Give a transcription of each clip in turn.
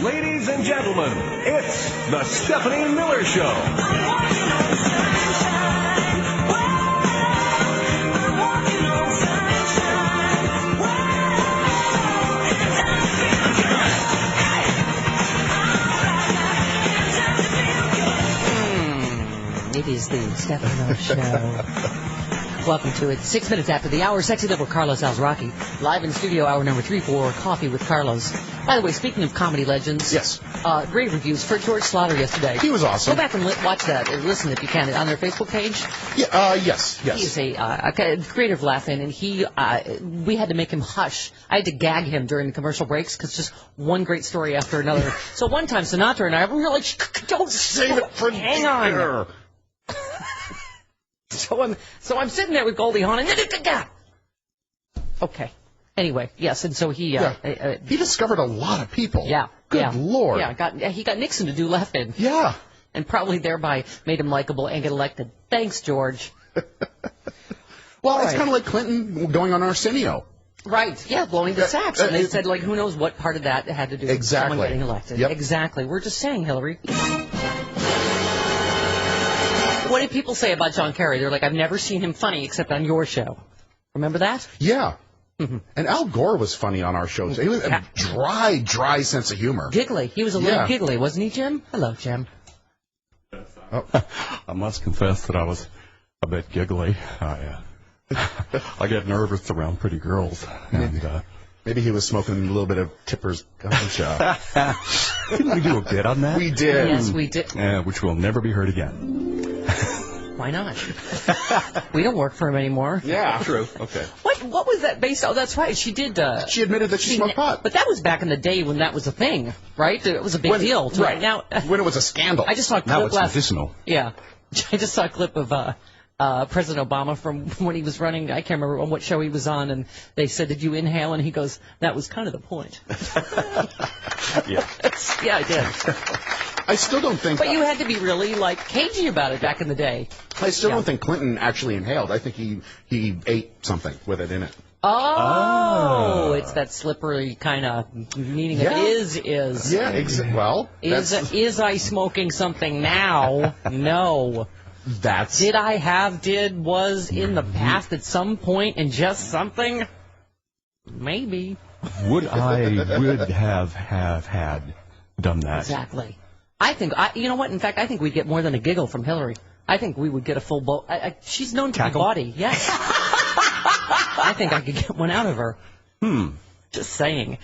Ladies and gentlemen, it's the Stephanie Miller Show. It is the Stephanie Miller Show. Welcome to it. 6 minutes after the hour, sexy liberal Carlos Alzraki, live in studio, hour number 3 for Coffee with Carlos. By the way, speaking of comedy legends, yes, great reviews for George Slaughter yesterday. He was awesome. Go back and watch that, or listen if you can, on their Facebook page. Yeah, yes. He's a creative laugh-in, and we had to make him hush. I had to gag him during the commercial breaks because just one great story after another. So one time, Sinatra and I were like, "Don't save it for hang on." So I'm sitting there with Goldie Hawn, and okay. Anyway, yes, and so he discovered a lot of people. Yeah. Good Lord. Yeah, he got Nixon to do laugh-in. Yeah. And probably thereby made him likable and get elected. Thanks, George. Well, it's kind of like Clinton going on Arsenio. Right, yeah, blowing the sax. And they said, like, who knows what part of that had to do with someone getting elected. Yep. Exactly. We're just saying, Hillary. What did people say about John Kerry? They're like, I've never seen him funny except on your show. Remember that? Yeah. Mm-hmm. And Al Gore was funny on our show. He was a dry sense of humor. Giggly. He was a little giggly, wasn't he, Jim? Hello, Jim. Oh. I must confess that I was a bit giggly. I get nervous around pretty girls. And, maybe he was smoking a little bit of Tipper's ganja. Didn't we do a bit on that? We did. Yes, we did. Which will never be heard again. Why not? We don't work for him anymore. Yeah, true. Okay. What was that based on? Oh, that's right. She did. She admitted that she smoked pot. But that was back in the day when that was a thing, right? It was a big deal. Right. Now, when it was a scandal. I just saw a clip now it's medicinal. Yeah. I just saw a clip of President Obama from when he was running. I can't remember on what show he was on, and they said, "Did you inhale?" And he goes, "That was kind of the point." Yeah. Yeah, I did. I still don't think... But you had to be really, like, cagey about it back in the day. I still don't think Clinton actually inhaled. I think he ate something with it in it. Oh, it's that slippery kind of meaning of is. Yeah, well... Is I smoking something now? No. Was In the past at some point and just something? Maybe. Would have had done that. Exactly. I think, you know what, in fact, I think we'd get more than a giggle from Hillary. I think we would get a full boat. She's known to be bawdy, yes. I think I could get one out of her. Just saying.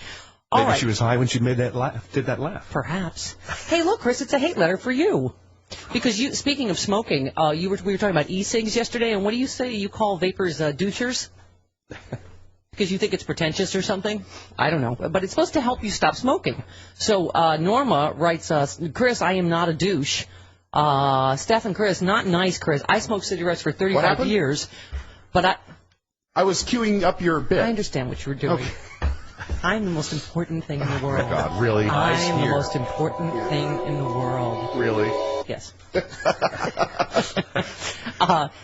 Maybe she was high when she did that laugh. Perhaps. Hey, look, Chris, it's a hate letter for you. Because speaking of smoking, we were talking about e-cigs yesterday, and what do you say you call vapors douchers? Because you think it's pretentious or something? I don't know. But it's supposed to help you stop smoking. So Norma writes, Chris, I am not a douche. Steph and Chris, not nice, Chris. I smoked cigarettes for 35 years. But I was queuing up your bit. I understand what you were doing. Okay. I'm the most important thing in the world. Oh, God, really? I am the most important thing in the world. Really? Yes.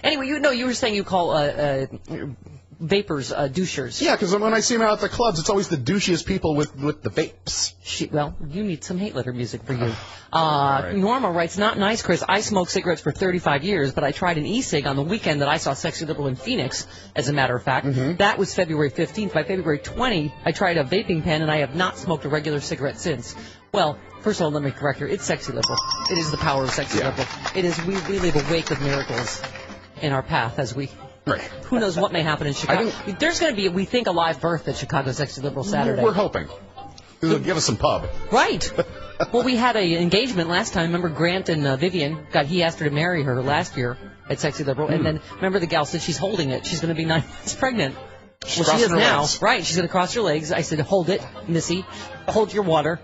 Anyway, you were saying you call vapors douchers. Yeah, because when I see them out at the clubs, it's always the douchiest people with the vapes. Well, you need some hate letter music for you. Right. Norma writes, not nice, Chris. I smoked cigarettes for 35 years, but I tried an e-cig on the weekend that I saw Sexy Liberal in Phoenix, as a matter of fact. Mm-hmm. That was February 15th. By February 20, I tried a vaping pen, and I have not smoked a regular cigarette since. Well, first of all, let me correct you. It's Sexy Liberal. It is the power of Sexy Liberal. It is, we leave a wake of miracles in our path as we... Right. Who knows what may happen in Chicago. There's going to be, we think, a live birth at Chicago Sexy Liberal Saturday. We're hoping. It'll give us some pub. Right. Well, we had an engagement last time. Remember Grant and Vivian? He asked her to marry her last year at Sexy Liberal. And then, remember the gal said she's holding it. She's going to be 9 months pregnant. Well, she is now. Legs. Right. She's going to cross her legs. I said, hold it, Missy. Hold your water.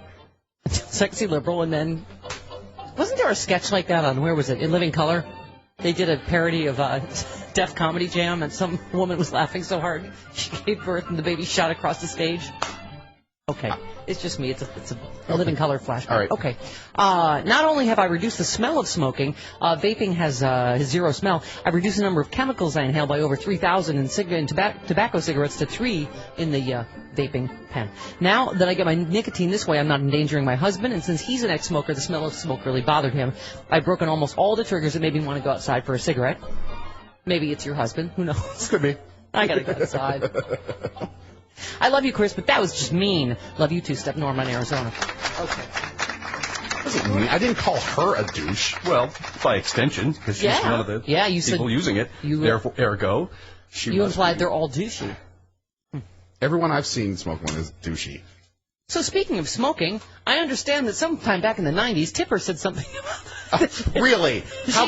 Sexy Liberal. And then, wasn't there a sketch like that on, where was it? In Living Color? They did a parody of Def Comedy Jam, and some woman was laughing so hard she gave birth and the baby shot across the stage. Okay, it's just me. It's a living color flashback. All right. Okay. Not only have I reduced the smell of smoking, vaping has zero smell. I've reduced the number of chemicals I inhale by over 3,000 in tobacco cigarettes to 3 in the vaping pen. Now that I get my nicotine this way, I'm not endangering my husband, and since he's an ex-smoker, the smell of smoke really bothered him. I've broken almost all the triggers that made me want to go outside for a cigarette. Maybe it's your husband. Who knows? Could be. I gotta go outside. I love you, Chris, but that was just mean. Love you too, Steph Norma in Arizona. Okay. I didn't call her a douche. Well, by extension, because she's one of the you people said, using it. Therefore, ergo, you implied they're all douchey. Everyone I've seen smoke one is douchey. So speaking of smoking, I understand that sometime back in the 90s, Tipper said something about that. Really? How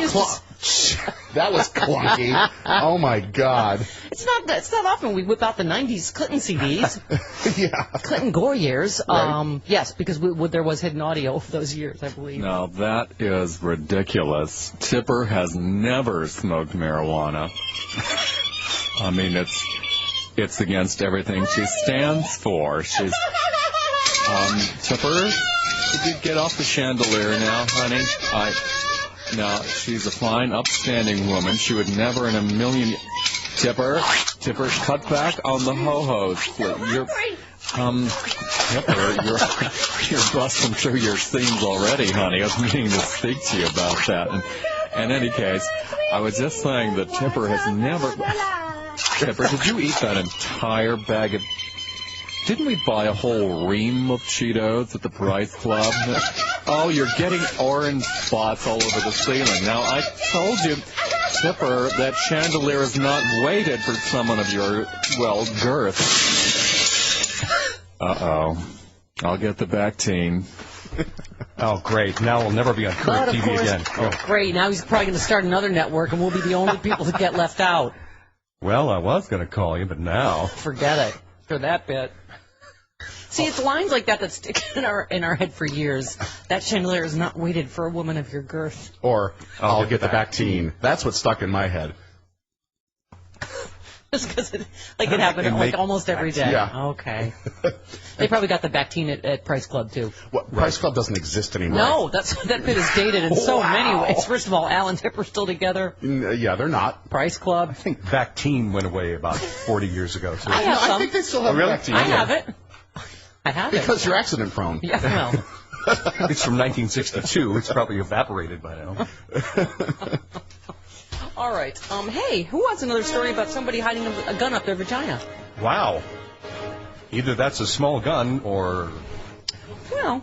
that was clunky. Oh my God. It's not often we whip out the 90s Clinton CDs. Yeah. Clinton Gore years. Right. Yes, because there was hidden audio of those years, I believe. Now, that is ridiculous. Tipper has never smoked marijuana. I mean, it's against everything she stands for. She's... Tipper, could you get off the chandelier now, honey? Now, she's a fine, upstanding woman. She would never in a million... Tipper, cut back on the ho-hos. Tipper, you're busting through your seams already, honey. I was meaning to speak to you about that. And in any case, I was just saying that Tipper has never... Tipper, did you eat that entire bag of... Didn't we buy a whole ream of Cheetos at the Price Club? Oh, you're getting orange spots all over the ceiling. Now, I told you, Tipper, that chandelier is not weighted for someone of your, well, girth. Uh-oh. I'll get the Bactine. Oh, great. Now we'll never be on current TV again. Oh. Great. Now he's probably going to start another network, and we'll be the only people that get left out. Well, I was going to call you, but now... Forget it. For that bit. See, it's lines like that stick in our head for years. That chandelier is not weighted for a woman of your girth. Or, I'll get the Bactine. That's what's stuck in my head. Just because it happened almost every day. Yeah. Okay. They probably got the Bactine at Price Club, too. What, Price Club doesn't exist anymore. No, that bit is dated in so many ways. First of all, Al and Tipper still together. Yeah, they're not. Price Club. I think Bactine went away about 40 years ago. So. I think they still have Bactine. I have it. I have it. Because you're accident prone. Yeah, well. It's from 1962. It's probably evaporated by now. All right. Hey, who wants another story about somebody hiding a gun up their vagina? Wow. Either that's a small gun or... Well...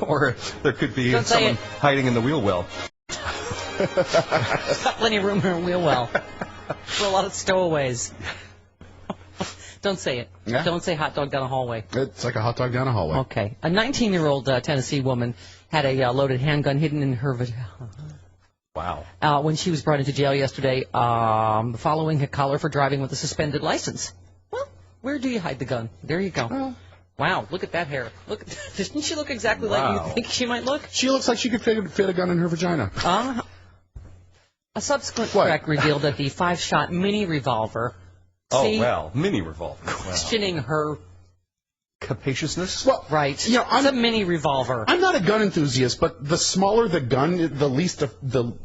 or there could be someone hiding in the wheel well. Got plenty of room in a wheel well. For a lot of stowaways. Don't say it. Yeah. Don't say hot dog down a hallway. It's like a hot dog down a hallway. Okay. A 19-year-old Tennessee woman had a loaded handgun hidden in her vagina. Wow. When she was brought into jail yesterday, following a collar for driving with a suspended license. Well, where do you hide the gun? There you go. Oh. Wow, look at that hair. Doesn't she look exactly like you think she might look? She looks like she could fit a gun in her vagina. A subsequent track revealed that the 5-shot mini revolver... Oh, well, mini revolver. Questioning her... capaciousness? Well, right. You know, it's a mini revolver. I'm not a gun enthusiast, but the smaller the gun, the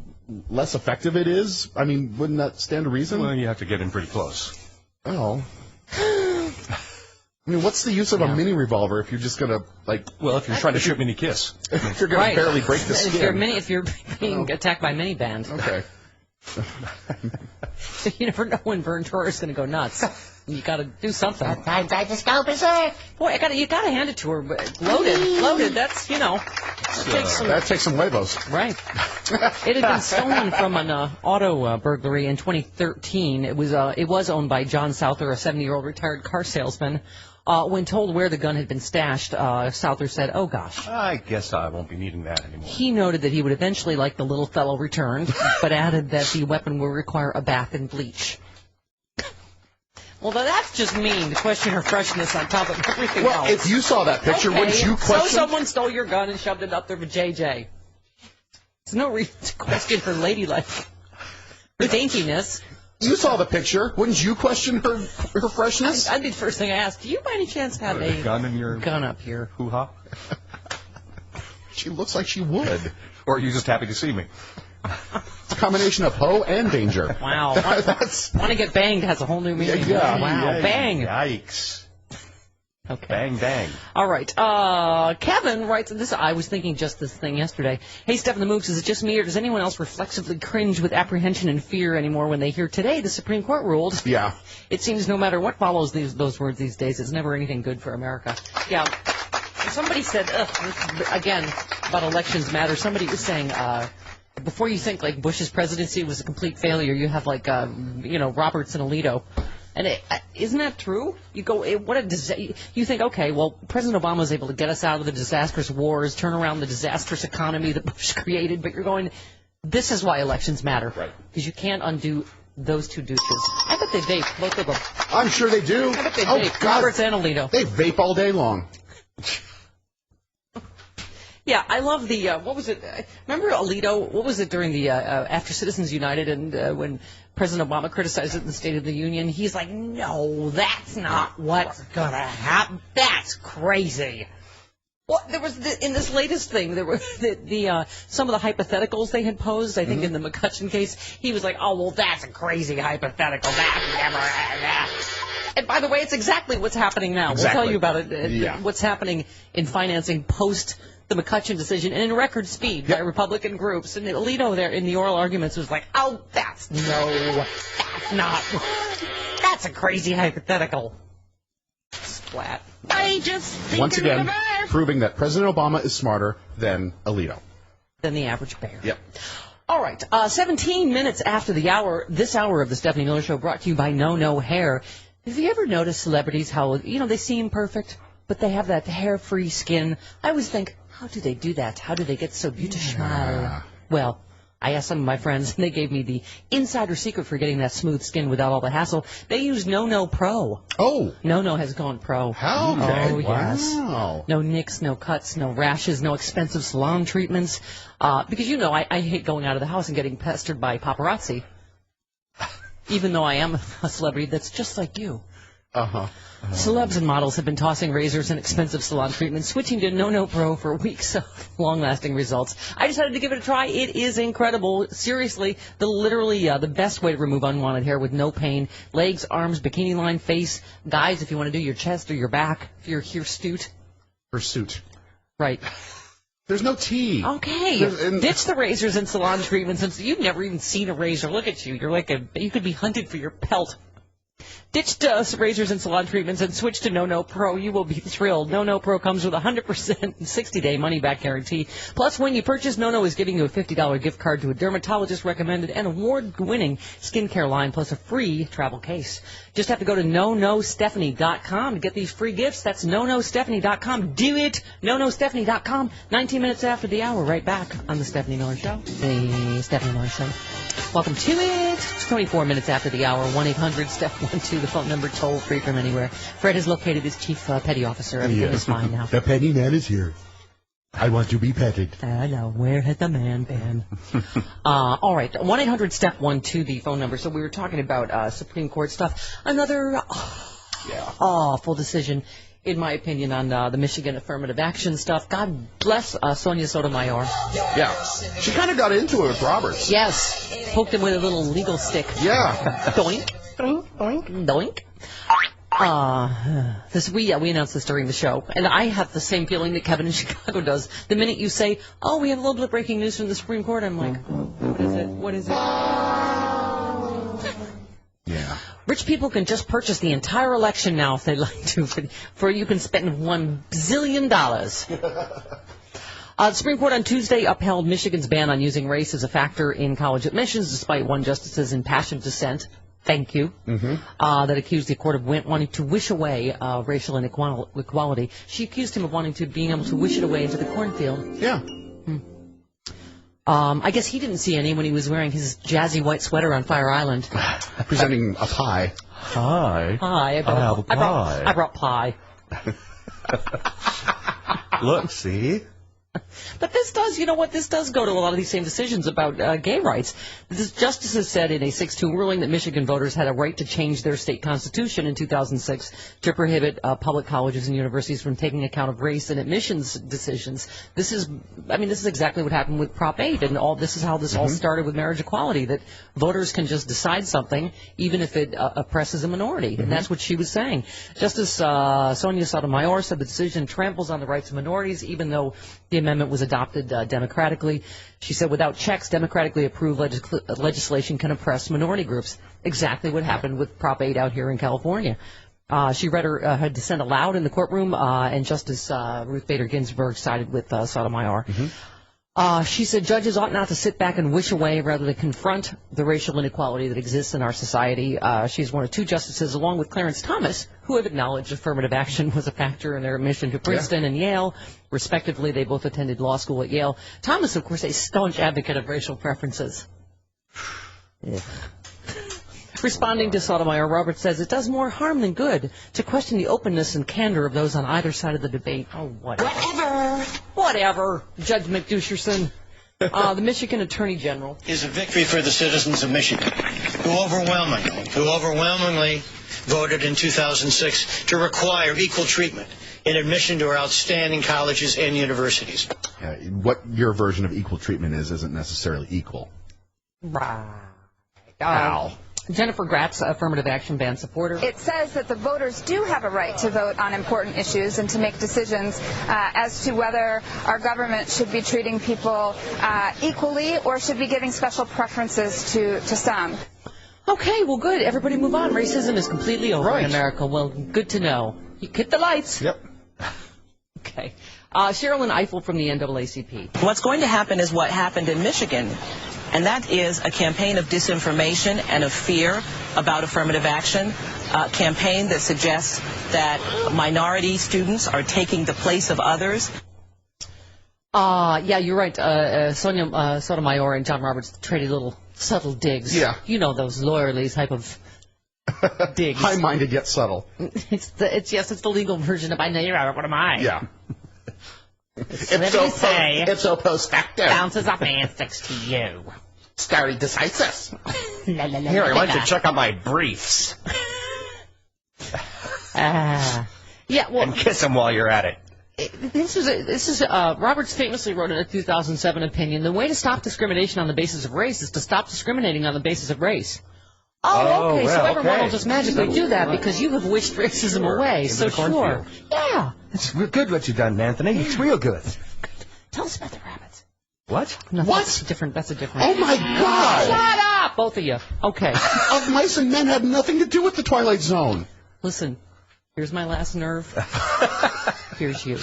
less effective it is. I mean, wouldn't that stand to reason? Well, you have to get in pretty close. Oh. I mean, what's the use of a mini revolver if you're just going to, like... Well, if you're trying to shoot mini kiss. If you're going to barely break the skin. If you're being attacked by miniband. Okay. You never know when Vern Torres is going to go nuts. You got to do something. Sometimes I just go berserk. Boy, you got to hand it to her. Loaded. That's That takes some huevos. Right. It had been stolen from an auto burglary in 2013. It was owned by John Souther, a 70-year-old retired car salesman. When told where the gun had been stashed, Souther said, "Oh gosh, I guess I won't be needing that anymore." He noted that he would eventually like the little fellow returned, but added that the weapon will require a bath and bleach. Well, that's just mean to question her freshness on top of everything else. Well, if you saw that picture, wouldn't you question? So someone stole your gun and shoved it up there for JJ. There's no reason to question her ladylike, her daintiness. You saw the picture. Wouldn't you question her freshness? That'd be the first thing I asked. Do you by any chance have a gun in your gun up here? hoo-ha? She looks like she would. Or are you just happy to see me? It's a combination of hoe and danger. Wow. That's Want to get banged has a whole new meaning. Yeah. Wow. Bang. Yikes. Okay. Bang, bang. All right. Kevin writes, I was thinking just this thing yesterday. Hey, Stephen the Mooks, is it just me or does anyone else reflexively cringe with apprehension and fear anymore when they hear today the Supreme Court ruled? yeah. It seems no matter what follows those words these days, it's never anything good for America. Yeah. Somebody said, again, about elections matter. Somebody was saying, before you think like Bush's presidency was a complete failure, you have like, Roberts and Alito. And isn't that true? You go, you think, okay, well, President Obama was able to get us out of the disastrous wars, turn around the disastrous economy that Bush created, but you're going, this is why elections matter. Right. Because you can't undo those two douches. I bet they vape, both of them. I'm sure they do. I bet they Oh, vape, God. Roberts and Alito. They vape all day long. Yeah, I love the, what was it, remember Alito, what was it during the, after Citizens United and when President Obama criticized it in the State of the Union, he's like, no, that's not what's gonna happen, that's crazy. Well, there was, in this latest thing, there were some of the hypotheticals they had posed, I think in the McCutcheon case, he was like, oh, well, that's a crazy hypothetical, that never, and by the way, it's exactly what's happening now. Exactly. We'll tell you about it, Yeah. what's happening in financing post the McCutcheon decision, and in record speed by Republican groups. And Alito there in the oral arguments was like, oh, that's a crazy hypothetical. Splat. I just think Once again, proving that President Obama is smarter than Alito. than the average bear. Yep. All right, 17 minutes after the hour, this hour of the Stephanie Miller Show brought to you by No Hair. Have you ever noticed celebrities how, they seem perfect, but they have that hair-free skin? I always think, how do they do that? How do they get so beautiful? Well, I asked some of my friends, and they gave me the insider secret for getting that smooth skin without all the hassle. They use No Pro. Oh. No has gone pro. How? Oh, Wow. yes. No nicks, no cuts, no rashes, no expensive salon treatments. Because, I hate going out of the house and getting pestered by paparazzi. Even though I am a celebrity that's just like you. Uh-huh. Celebs and models have been tossing razors and expensive salon treatments, switching to No Pro for weeks of long-lasting results. I decided to give it a try. It is incredible. Seriously, the best way to remove unwanted hair with no pain. Legs, arms, bikini line, face. Guys, if you want to do your chest or your back, if you're hirsute. Pursuit. Right. There's no T. Okay. Ditch the razors and salon treatments since you've never even seen a razor. Look at you. You're like you could be hunted for your pelt. Ditch razors and salon treatments and switch to No Pro. You will be thrilled. No Pro comes with a 100% 60-day money-back guarantee. Plus, when you purchase, No is giving you a $50 gift card to a dermatologist-recommended and award-winning skincare line, plus a free travel case. Just have to go to NoNoStephanie.com to get these free gifts. That's NoNoStephanie.com. Do it! NoNoStephanie.com. 19 minutes after the hour, right back on the Stephanie Miller Show. The Stephanie Miller Show. Welcome to it. It's 24 minutes after the hour. 1-800-STEPH12, the phone number, toll free from anywhere. Fred is located as Chief Petty Officer. Everything is fine now. The petty man is here. I want to be petted. I know. Where had the man been? All right. 1-800-STEPH12, the phone number. So we were talking about Supreme Court stuff. Another awful decision, in my opinion, on the Michigan affirmative action stuff. God bless Sonia Sotomayor. Yeah. She kind of got into it with Roberts. Yes. Poked him with a little legal stick. Yeah. Doink. Doink. Doink. Doink. We announced this during the show, and I have the same feeling that Kevin in Chicago does. The minute you say, oh, we have a little bit of breaking news from the Supreme Court, I'm like, what is it? What is it? Yeah. Rich people can just purchase the entire election now if they'd like to, for you can spend $1 bazillion. The Supreme Court on Tuesday upheld Michigan's ban on using race as a factor in college admissions, despite one justice's impassioned dissent. Thank you. That accused the court of wanting to wish away racial inequality. She accused him of being able to wish it away into the cornfield. Yeah. I guess he didn't see any when he was wearing his jazzy white sweater on Fire Island. Presenting a pie. Hi. Hi, have a pie. I brought pie. Look, see? But this does, you know what, this does go to a lot of these same decisions about gay rights. The justices said in a 6-2 ruling that Michigan voters had a right to change their state constitution in 2006 to prohibit public colleges and universities from taking account of race in admissions decisions. This is exactly what happened with Prop 8, and this is how this all started with marriage equality, that voters can just decide something even if it oppresses a minority, and that's what she was saying. Justice Sonia Sotomayor said the decision tramples on the rights of minorities, even though the amendment was adopted democratically. She said without checks, democratically approved legislation can oppress minority groups. Exactly what happened with Prop 8 out here in California. She read her dissent aloud in the courtroom, and Justice Ruth Bader Ginsburg sided with Sotomayor. She said judges ought not to sit back and wish away, rather than confront the racial inequality that exists in our society. She's one of 2 justices, along with Clarence Thomas, who have acknowledged affirmative action was a factor in their admission to Princeton and Yale. Respectively, they both attended law school at Yale. Thomas, of course, a staunch advocate of racial preferences. Responding to Sotomayor, Roberts says it does more harm than good to question the openness and candor of those on either side of the debate. Oh, whatever. Whatever, Judge McDusherson. The Michigan Attorney General is a victory for the citizens of Michigan, who overwhelmingly voted in 2006 to require equal treatment in admission to our outstanding colleges and universities. What your version of equal treatment isn't necessarily equal. Right. Ow. Jennifer Gratz, affirmative action ban supporter. It says that the voters do have a right to vote on important issues and to make decisions as to whether our government should be treating people equally or should be giving special preferences to some. Okay, well, good. Everybody move on. Racism is completely over in America. Well, good to know. You hit the lights. Yep. Okay. Sherilyn Eiffel from the NAACP. What's going to happen is what happened in Michigan, and that is a campaign of disinformation and of fear about affirmative action, a campaign that suggests that minority students are taking the place of others. Yeah, you're right. Sonia Sotomayor and John Roberts traded little subtle digs. Yeah. You know those lawyerly type of digs. High-minded yet subtle. It's the legal version of I know you're out. What am I? Yeah. Ipso post facto. Bounces off my sticks to you. Stare decisis. Here, I want you to check on my briefs. Yeah, well, and kiss them while you're at it. This is Roberts famously wrote in a 2007 opinion, the way to stop discrimination on the basis of race is to stop discriminating on the basis of race. Oh, okay, so everyone will just magically do that because you have wished racism away, so sure. Yeah. It's real good what you've done, Anthony. It's real good. Tell us about the rabbits. What? No, What? That's different. Oh, my God. Shut up, both of you. Okay. Of Mice and Men had nothing to do with the Twilight Zone. Listen, here's my last nerve. Here's you.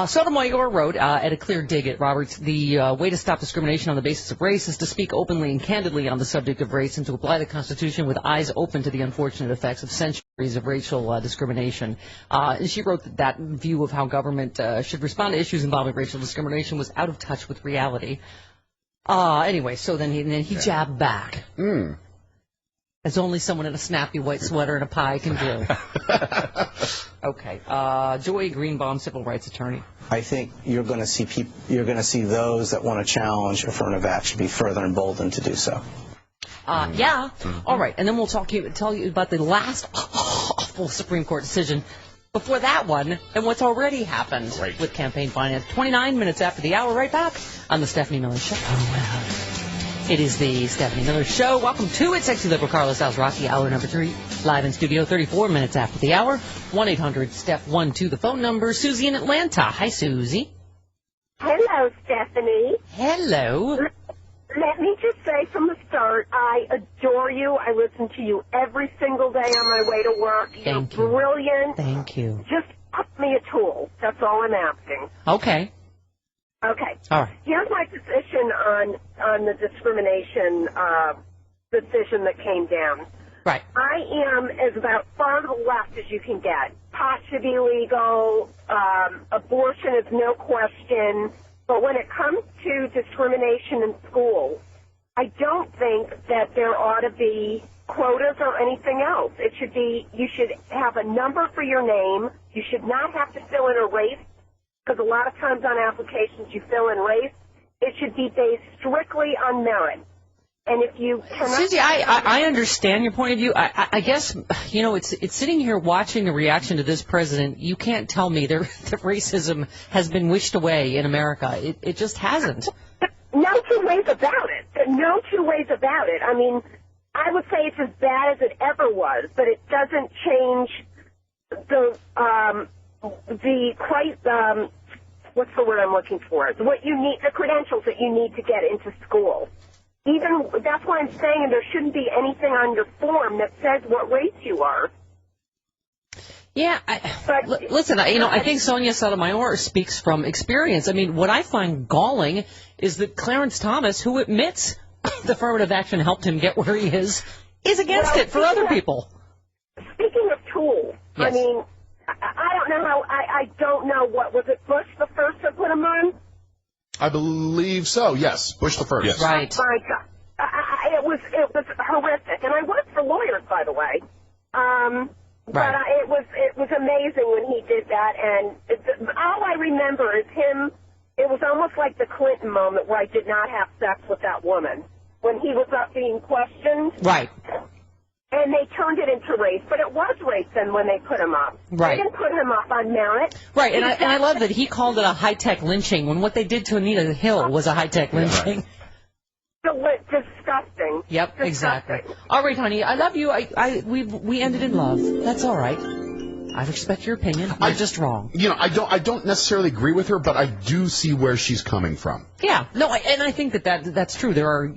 Sotomayor wrote, at a clear dig at Roberts, the way to stop discrimination on the basis of race is to speak openly and candidly on the subject of race and to apply the Constitution with eyes open to the unfortunate effects of centuries of racial discrimination. And she wrote that view of how government should respond to issues involving racial discrimination was out of touch with reality. Anyway, so then he jabbed back. As only someone in a snappy white sweater and a pie can do. Okay. Joy Greenbaum, civil rights attorney. I think you're going to see those that want to challenge affirmative action be further emboldened to do so. Yeah. All right. And then we'll tell you about the last awful Supreme Court decision before that one and what's already happened with campaign finance. 29 minutes after the hour, right back on the Stephanie Miller Show. It is the Stephanie Miller Show. Welcome to it. Sexy Liberal Carlos Alzraki, hour number 3, live in studio, 34 minutes after the hour. 1-800-STEP-12, the phone number. Susie in Atlanta. Hi, Susie. Hello, Stephanie. Hello. Let me just say from the start, I adore you. I listen to you every single day on my way to work. You're brilliant. Thank you. Just up me a tool. That's all I'm asking. Okay. Okay. All right. Here's my position on the discrimination decision that came down. Right. I am as about far to the left as you can get. Pot should be legal. Abortion is no question. But when it comes to discrimination in school, I don't think that there ought to be quotas or anything else. It should be, you should have a number for your name. You should not have to fill in a race, because a lot of times on applications you fill in race. It should be based strictly on merit. And if you cannot... Susie, I understand your point of view. I guess, you know, it's sitting here watching the reaction to this president. You can't tell me that racism has been wished away in America. It just hasn't. No two ways about it. No two ways about it. I mean, I would say it's as bad as it ever was, but it doesn't change what's the word I'm looking for? What you need, the credentials that you need to get into school. Even, that's why I'm saying there shouldn't be anything on your form that says what race you are. Yeah, listen, I think Sonia Sotomayor speaks from experience. I mean, what I find galling is that Clarence Thomas, who admits the affirmative action helped him get where he is against it for other people. Speaking of tools, yes. I mean, I don't know how, I don't know what, was it Bush the first to put him on? I believe so, yes. Bush the first. Yes. Right. My God. It was horrific. And I worked for lawyers, by the way. But it was amazing when he did that. And all I remember is him, it was almost like the Clinton moment where I did not have sex with that woman. When he was up being questioned. Right. And they turned it into race, but it was race then when they put him up. Right. They didn't put him up on merit. Right, and I love that he called it a high-tech lynching when what they did to Anita Hill was a high-tech lynching. Disgusting. Yep, Disgusting. Exactly. All right, honey, I love you. We ended in love. That's all right. I respect your opinion. You're just wrong. You know, I don't necessarily agree with her, but I do see where she's coming from. Yeah, no, and I think that's true. There are,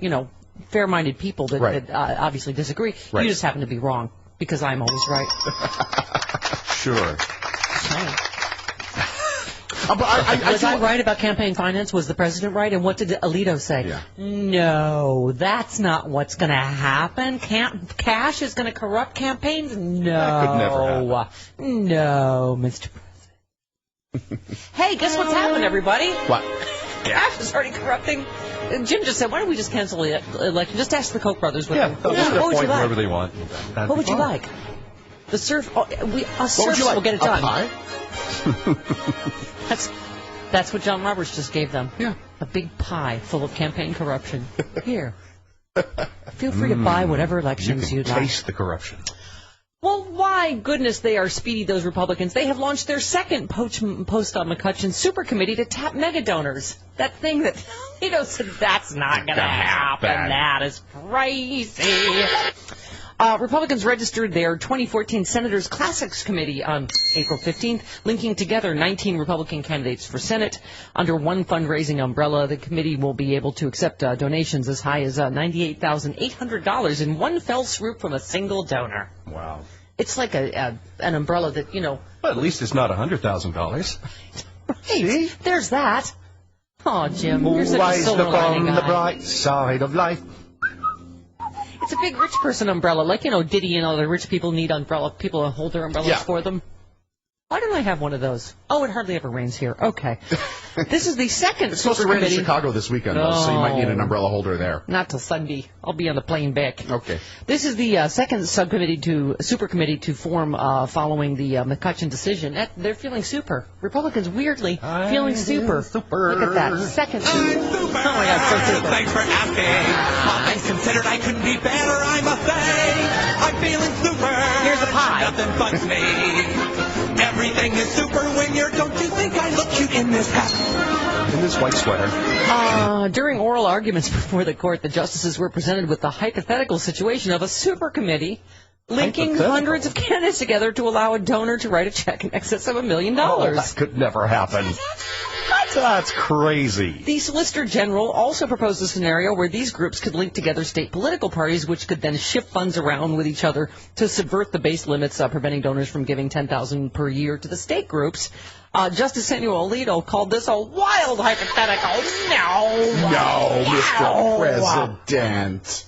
fair-minded people that obviously disagree. Right. You just happen to be wrong, because I'm always right. Sure. Was I right about campaign finance? Was the president right? And what did Alito say? Yeah. No, that's not what's going to happen. Cash is going to corrupt campaigns? No. That could never happen. No, Mr. President. Hey, guess what's happened, everybody? What? Cash is already corrupting. Jim just said, why don't we just cancel the election? Just ask the Koch brothers. What would you like? Wherever they want. What would you like? The surf. Surfs will get it done. A pie? That's what John Roberts just gave them. Yeah. A big pie full of campaign corruption. Here. Feel free to buy whatever elections you'd like. Taste the corruption. Well, why goodness they are speedy, those Republicans. They have launched their second post on McCutcheon super committee to tap mega donors. That thing that said that's not going to happen. That is crazy. Republicans registered their 2014 Senators Classics Committee on April 15th, linking together 19 Republican candidates for Senate. Under one fundraising umbrella, the committee will be able to accept donations as high as $98,800 in one fell swoop from a single donor. Wow. It's like an umbrella that, Well, at least it's not $100,000. Right. See? There's that. Oh, Jim, you're such a silver lining guy. The bright side of life. It's a big rich person umbrella, like, Diddy and all the rich people need people to hold their umbrellas for them. Why don't I have one of those? Oh, it hardly ever rains here. Okay. This is the second It's supposed to rain in Chicago this weekend, though, so you might need an umbrella holder there. Not till Sunday. I'll be on the plane back. Okay. This is the second super committee to form following the McCutcheon decision. They're feeling super. Republicans, weirdly, feeling super. Look at that. Second super. Oh, my God, so super. Thanks for asking. All things considered, I couldn't be better, I must say. I'm feeling super. Here's a pie. Nothing bugs me. Everything is super when you're, don't you think I look cute in this hat? In this white sweater. During oral arguments before the court, the justices were presented with the hypothetical situation of a super committee linking hundreds of candidates together to allow a donor to write a check in excess of $1 million. Oh, that could never happen. That's crazy. The Solicitor General also proposed a scenario where these groups could link together state political parties, which could then shift funds around with each other to subvert the base limits, preventing donors from giving $10,000 per year to the state groups. Justice Samuel Alito called this a wild hypothetical. No, Mr. President.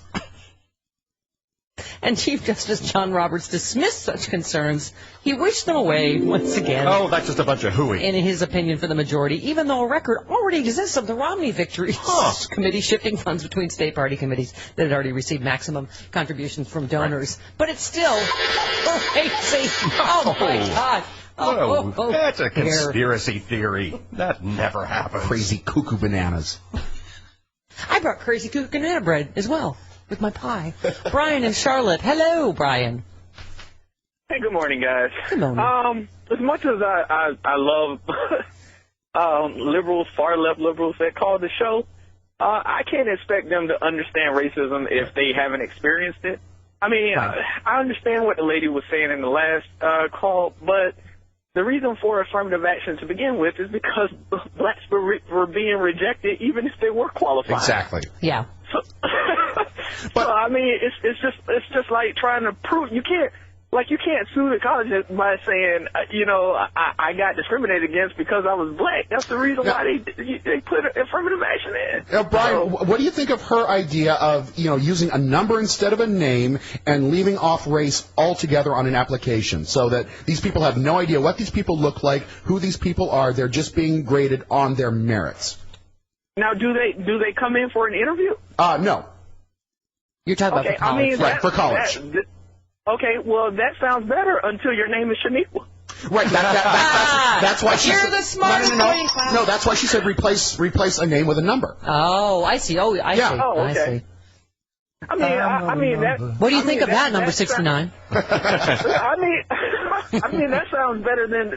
And Chief Justice John Roberts dismissed such concerns. He wished them away once again. Oh, that's just a bunch of hooey. In his opinion, for the majority, even though a record already exists of the Romney victory committee shifting funds between state party committees that had already received maximum contributions from donors. Right. But it's still crazy. Oh, my God. That's a conspiracy theory. That never happens. Crazy cuckoo bananas. I brought crazy cuckoo banana bread as well with my pie. Brian in Charlotte. Hello, Brian. Hey, good morning, guys. Good morning. As much as I love liberals, far left liberals that call the show, I can't expect them to understand racism if they haven't experienced it. I mean, I understand what the lady was saying in the last call, but the reason for affirmative action to begin with is because blacks were being rejected even if they were qualified. Exactly. Yeah. So, I mean, it's just like trying to prove you can't sue the colleges by saying, I got discriminated against because I was black. That's the reason why they put affirmative action in. Brian, what do you think of her idea of, using a number instead of a name and leaving off race altogether on an application so that these people have no idea what these people look like, who these people are, they're just being graded on their merits? Now, do they come in for an interview? No. You're talking about for college. Right, for college. Okay, well, that sounds better until your name is Shaniqua. Right, that's why she You're said... the smartest boy in class. No, that's why she said replace a name with a number. Oh, I see. Oh, I see. Oh, okay. I see. I mean that... What do you think of that, number 69? I mean, that sounds better than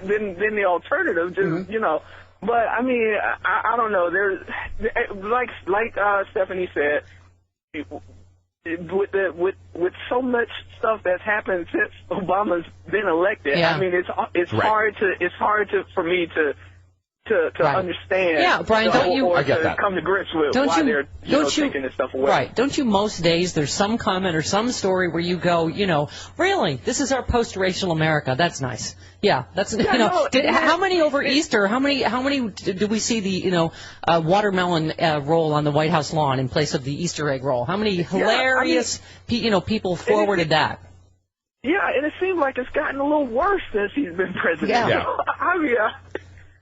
the alternative, just, But, I mean, I don't know. There's... Like Stephanie said... With so much stuff that's happened since Obama's been elected, I mean it's hard for me to understand. Yeah, Brian, don't you come to grips with why they're taking this stuff away? Right? Don't you most days there's some comment or some story where you go, really, this is our post-racial America. That's nice. Yeah, that's how many over Easter? How many do we see the watermelon roll on the White House lawn in place of the Easter egg roll? How many hilarious people forwarded that? Yeah, and it seems like it's gotten a little worse since he's been president.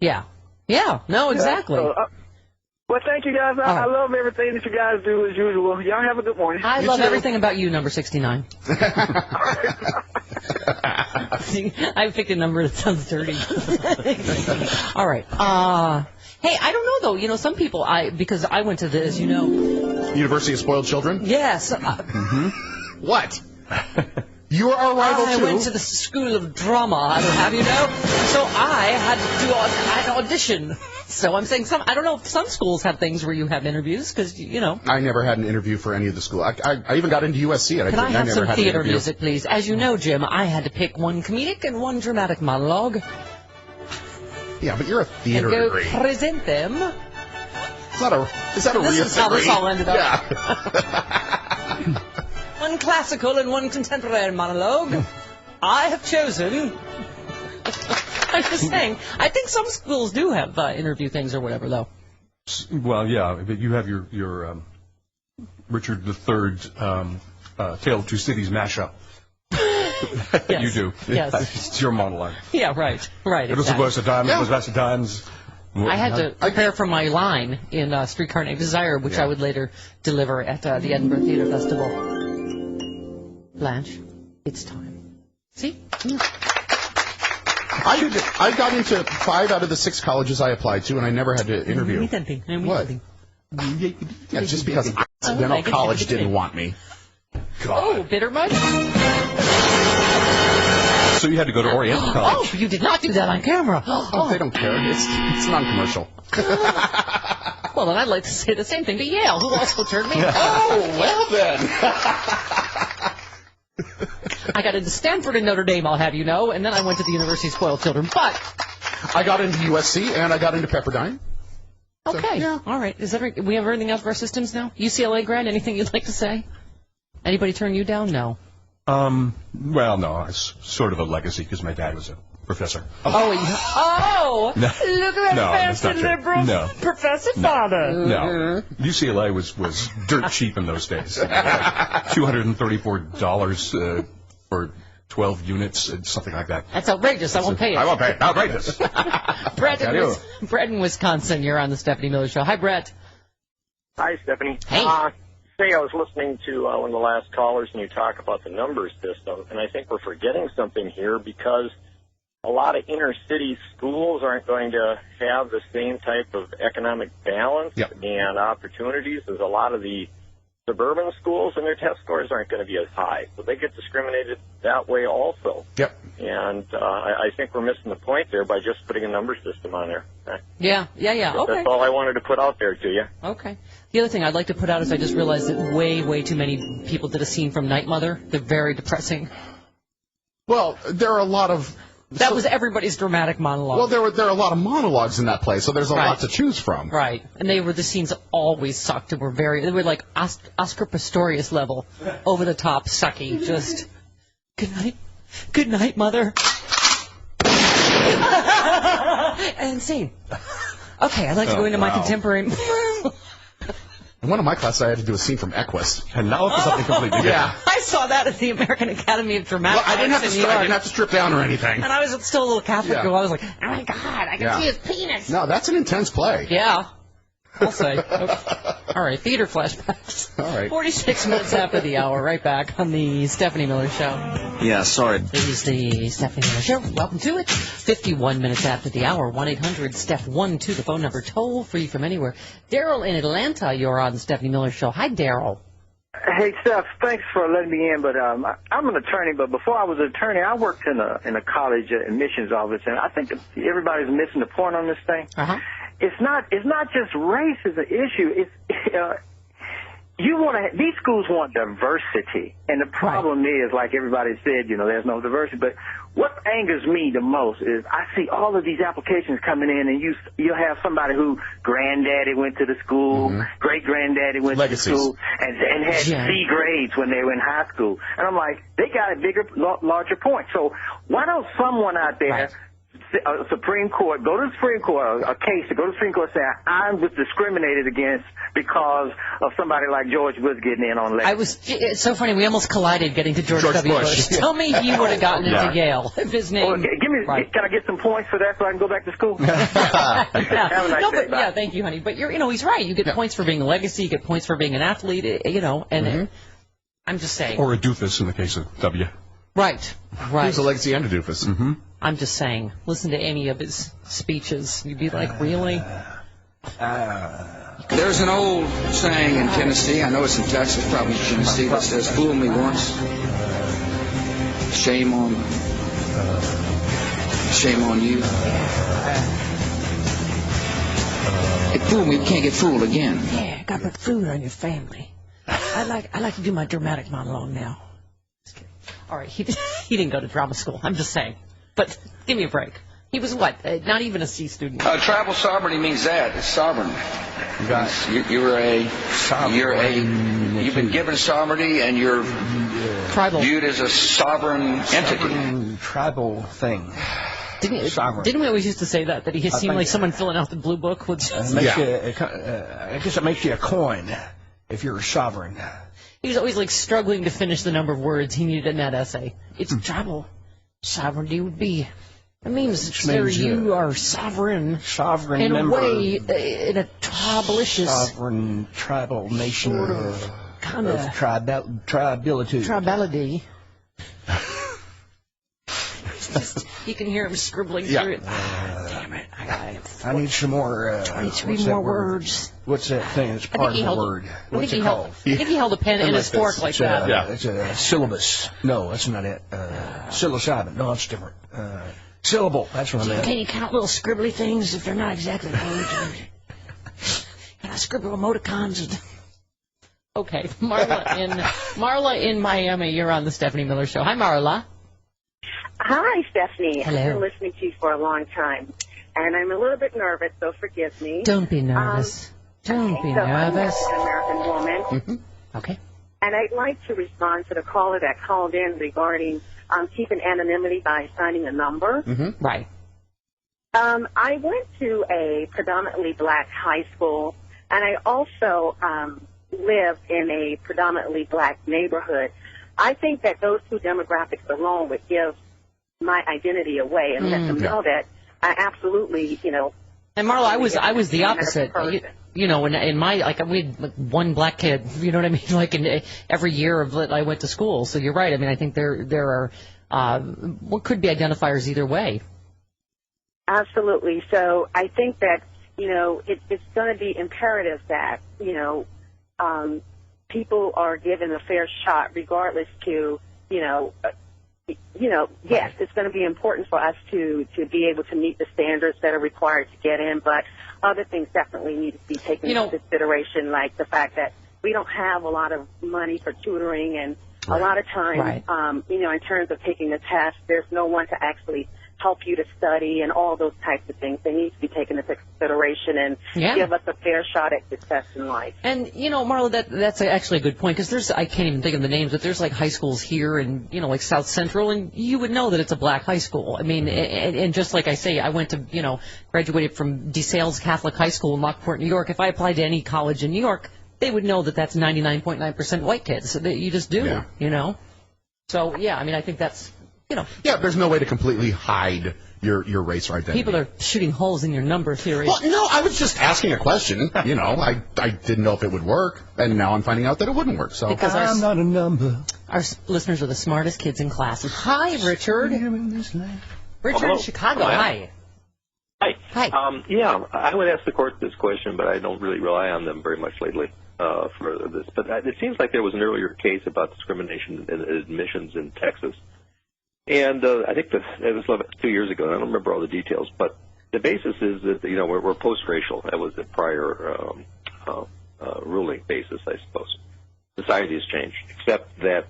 Yeah. Yeah, no, exactly. Well, thank you, guys. I love everything that you guys do as usual. Y'all have a good morning. I love everything about you, number 69. I picked a number that sounds dirty. All right. Hey, I don't know, though. Some people, because I went to the, as you know... University of Spoiled Children? Yes. What? You are our rival, I went to the School of Drama, I don't have so I had to do an audition. So I'm saying I don't know if some schools have things where you have interviews, because, I never had an interview for any of the school. I even got into USC, and Can I have never some theater music, please? As you know, Jim, I had to pick one comedic and one dramatic monologue. Yeah, but you're a theater degree. Present them. Is that a real This is how this all ended up. Yeah. One classical and one contemporary monologue. I have chosen. I'm just saying. I think some schools do have interview things or whatever, though. Well, yeah, but you have your Richard III Tale of Two Cities mashup. Yes. You do. Yes. It's your monologue. Yeah, right. It was supposed to time. It was best of times. I had to prepare for my line in Streetcar Named Desire, which I would later deliver at the Edinburgh Theatre Festival. Blanche, it's time. See? I got into 5 out of the 6 colleges I applied to, and I never had to interview. What? Yeah, just because Occidental College didn't want me. God. Oh, bitter much? So you had to go to Oriental College. Oh, you did not do that on camera. Oh, they don't care. It's non-commercial. Well, then I'd like to say the same thing to Yale, who also turned me. Oh, well then. I got into Stanford and Notre Dame, I'll have you know, and then I went to the University of Spoiled Children. But I got into USC and I got into Pepperdine. Okay, yeah. All right. We have everything else for our systems now? UCLA grad, anything you'd like to say? Anybody turn you down? No. Well, no, it's sort of a legacy because my dad was a Professor. Oh, No. Look at that No, that's fancy not true. liberal No. Professor Father. No. UCLA was dirt cheap in those days. Like $234 for 12 units, something like that. That's outrageous. I won't pay it. I won't pay it. Outrageous. Brett in Wisconsin. You're on the Stephanie Miller Show. Hi, Brett. Hi, Stephanie. Hey. Say I was listening to one of the last callers, and you talk about the number system, and I think we're forgetting something here because a lot of inner city schools aren't going to have the same type of economic balance and opportunities as a lot of the suburban schools, and their test scores aren't going to be as high. So they get discriminated that way also. Yep. And I think we're missing the point there by just putting a number system on there. Yeah. Okay. That's all I wanted to put out there to you. Okay. The other thing I'd like to put out is I just realized that way too many people did a scene from Night Mother. They're very depressing. Well, there are a lot of... That was everybody's dramatic monologue. Well, there are a lot of monologues in that play, so there's a lot to choose from. Right. And the scenes always sucked and they were like Oscar Pistorius level, over the top, sucky, just, good night, mother. And scene. Okay, I'd like to go into my contemporary... In one of my classes, I had to do a scene from Equus. And now for something completely different. Yeah. I saw that at the American Academy of Dramatic Well, I didn't Arts in New York. have to strip down or anything. And I was still a little Catholic girl. I was like, oh my God, I can see his penis. No, that's an intense play. Yeah. I'll say. Okay. All right, theater flashbacks. All right. 46 minutes after the hour, right back on the Stephanie Miller Show. Yeah, sorry. This is the Stephanie Miller Show. Welcome to it. 51 minutes after the hour, 1-800-STEPH-12, the phone number, toll free from anywhere. Daryl in Atlanta, you're on the Stephanie Miller Show. Hi, Daryl. Hey, Steph, thanks for letting me in, but I'm an attorney, but before I was an attorney, I worked in a college admissions office, and I think everybody's missing the point on this thing. Uh-huh. It's not just race is an issue. It's these schools want diversity, and the problem is, like everybody said, there's no diversity. But what angers me the most is I see all of these applications coming in, and you'll have somebody who granddaddy went to the school, great granddaddy went to the school, and had C grades when they were in high school, and I'm like, they got a bigger, larger point. So why don't someone out there? Supreme Court, go to the Supreme Court, a case to go to the Supreme Court saying I was discriminated against because of somebody like George Bush getting in on election. It's so funny, we almost collided getting to George W. Bush. Tell me he would have gotten into Yale if his name... Can I get some points for that so I can go back to school? Have a nice day. Yeah, thank you, honey. But he's right. You get points for being a legacy, you get points for being an athlete, and I'm just saying. Or a doofus in the case of W. Right. He's a legacy and a doofus. I'm just saying, listen to any of his speeches. You'd be like, really? There's an old saying in Tennessee, I know it's in Texas, probably in Tennessee, that says, fool me once, shame on you. If fool me, you can't get fooled again. Yeah, got to put food on your family. I like to do my dramatic monologue now. Just kidding. All right, he didn't go to drama school. I'm just saying. But give me a break. He was what? Not even a C student. Tribal sovereignty means that. It's sovereign. You've been given sovereignty, and you're viewed as a sovereign entity. Tribal thing. Didn't we always used to say that he seemed like someone filling out the blue book? I guess it makes you a coin if you're a sovereign. He was always like struggling to finish the number of words he needed in that essay. It's tribal. Sovereignty would be. It means, sir, you are sovereign. Sovereign in member. A way, in a tribalicious. Sovereign tribal nation. Sort of. Kind of. Tribality. You can hear him scribbling through it. Damn it. I need some more. I need to read more words. What's that thing that's part of the word? What's it called? I think he held a pen in his fork like that. It's a syllabus. No, that's not it. Psilocybin. No, that's different. Syllable. That's what I meant. Can you count little scribbly things if they're not exactly words? Can I scribble emoticons? Okay, Marla in Miami, you're on the Stephanie Miller Show. Hi, Marla. Hi, Stephanie. Hello. I've been listening to you for a long time, and I'm a little bit nervous, so forgive me. Don't be nervous. Don't be nervous. I'm an American woman. Okay. And I'd like to respond to the caller that called in regarding keeping anonymity by signing a number. Right. I went to a predominantly black high school, and I also lived in a predominantly black neighborhood. I think that those two demographics alone would give my identity away and let them know that I absolutely, And Marla, I was the opposite. In my we had one black kid. You know what I mean? Like in every year of I went to school. So you're right. I mean, I think there are what could be identifiers either way. Absolutely. So I think that it's going to be imperative that people are given a fair shot, regardless to yes, it's going to be important for us to be able to meet the standards that are required to get in, but other things definitely need to be taken into consideration, like the fact that we don't have a lot of money for tutoring, and a lot of times, in terms of taking the test, there's no one to actually help you to study and all those types of things. They need to be taken into consideration and give us a fair shot at success in life. And, Marla, that's actually a good point, because I can't even think of the names, but there's like high schools here and, like South Central, and you would know that it's a black high school. I mean, and just like I say, I went to, graduated from DeSales Catholic High School in Lockport, New York. If I applied to any college in New York, they would know that that's 99.9% white kids. So you just do, So, yeah, I mean, I think that's... Yeah, there's no way to completely hide your race or identity. People are shooting holes in your number theory. Well, no, I was just asking a question. I didn't know if it would work, and now I'm finding out that it wouldn't work. So because I'm not a number. Our listeners are the smartest kids in class. Hi, Richard. Richard in Chicago. Hi. Hi. Yeah, I would ask the court this question, but I don't really rely on them very much lately for this. But it seems like there was an earlier case about discrimination in admissions in Texas. And I think it was 2 years ago. I don't remember all the details, but the basis is that we're post-racial. That was the prior ruling basis, I suppose. Society has changed, except that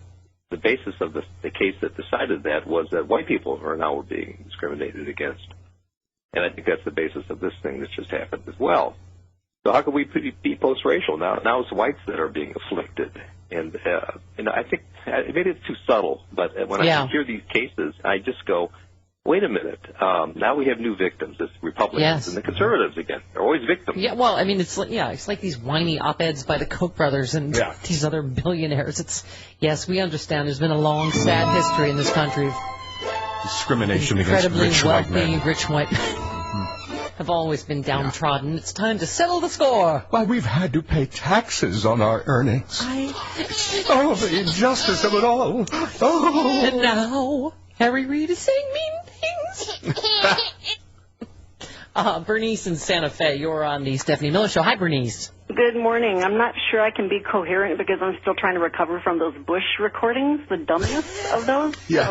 the basis of the case that decided that was that white people are now being discriminated against, and I think that's the basis of this thing that's just happened as well. So how can we be post-racial now? Now it's whites that are being afflicted. And, I think maybe it's too subtle, but when I hear these cases, I just go, wait a minute, now we have new victims, it's Republicans and the conservatives again. They're always victims. Yeah, well, I mean, it's like these whiny op-eds by the Koch brothers and these other billionaires. Yes, we understand there's been a long, sad history in this country. Discrimination against rich white men. Incredibly rich white men. Have always been downtrodden. It's time to settle the score. Why, we've had to pay taxes on our earnings. Oh, the injustice of it all. Oh. And now, Harry Reid is saying mean things. Bernice in Santa Fe, you're on the Stephanie Miller Show. Hi, Bernice. Good morning. I'm not sure I can be coherent because I'm still trying to recover from those Bush recordings, the dumbness of those. Yeah.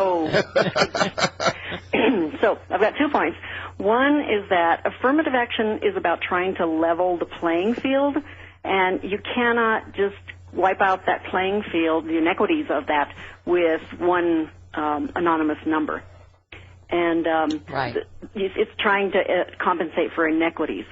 So I've got 2 points. One is that affirmative action is about trying to level the playing field, and you cannot just wipe out that playing field, the inequities of that, with one anonymous number. And it's trying to compensate for inequities.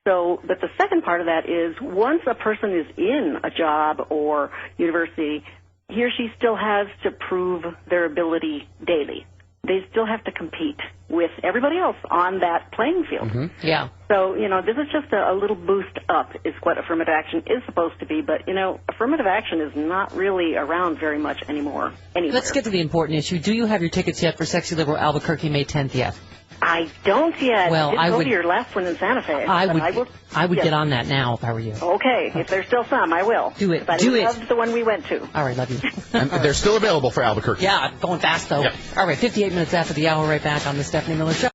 So, but the second part of that is once a person is in a job or university, he or she still has to prove their ability daily. They still have to compete with everybody else on that playing field. Mm-hmm. Yeah. So, this is just a little boost up is what affirmative action is supposed to be. But, affirmative action is not really around very much anymore. Anywhere. Let's get to the important issue. Do you have your tickets yet for Sexy Liberal Albuquerque May 10th yet? I don't yet. Well, I did go to your last one in Santa Fe. I would get on that now if I were you. Okay. If there's still some, I will. Do it. But I loved the one we went to. All right, love you. And they're still available for Albuquerque. Yeah, I'm going fast, though. Yep. All right, 58 minutes after the hour, right back on the Stephanie Miller Show.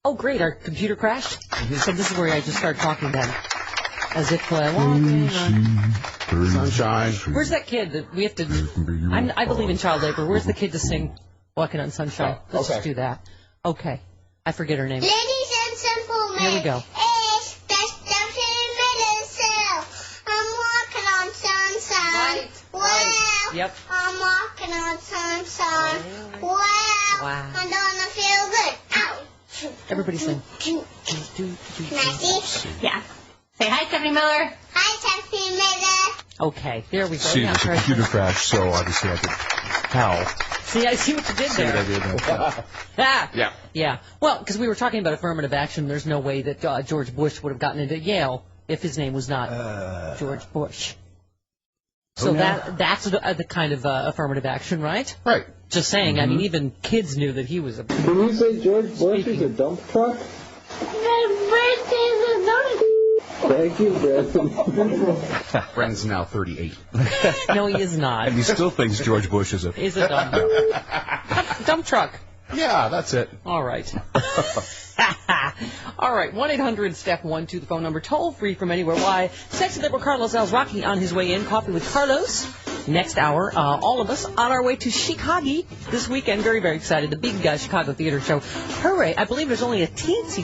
Oh, great, our computer crashed. So this is where I just started talking then. As if walking on sunshine. Where's that kid that we have to... I believe in child labor. Where's the kid to sing Walking on Sunshine? Let's just do that. Okay. I forget her name. Ladies and gentlemen. Here we go. It's the Stephanie Miller Show. I'm walking on sunshine. Wow. Yep. I'm walking on sunshine. Wow. I'm gonna feel good. Ow. Everybody sing. Can I see? Yeah. Say hi, Stephanie Miller. Hi, Stephanie Miller. Okay, there we go. See, there's a computer crash, so obviously I could. How? See, I see what you did See there. what I did? Yeah. Yeah. Well, because we were talking about affirmative action, there's no way that George Bush would have gotten into Yale if his name was not George Bush. So that's the kind of affirmative action, right? Right. Just saying. I mean, even kids knew that he was a... Can you say George Bush is a dump truck? Thank you, Brendan. Brendan's now 38. No, he is not. And he still thinks George Bush is a dump truck. Yeah, that's it. All right. All right, 1-800-STEP-1-2, the phone number, toll free from anywhere. Why? Sexy liberal Carlos Alzraki on his way in. Coffee with Carlos. Next hour, all of us on our way to Chicago this weekend. Very, very excited. The big Chicago Theater Show. Hooray. I believe there's only a teensy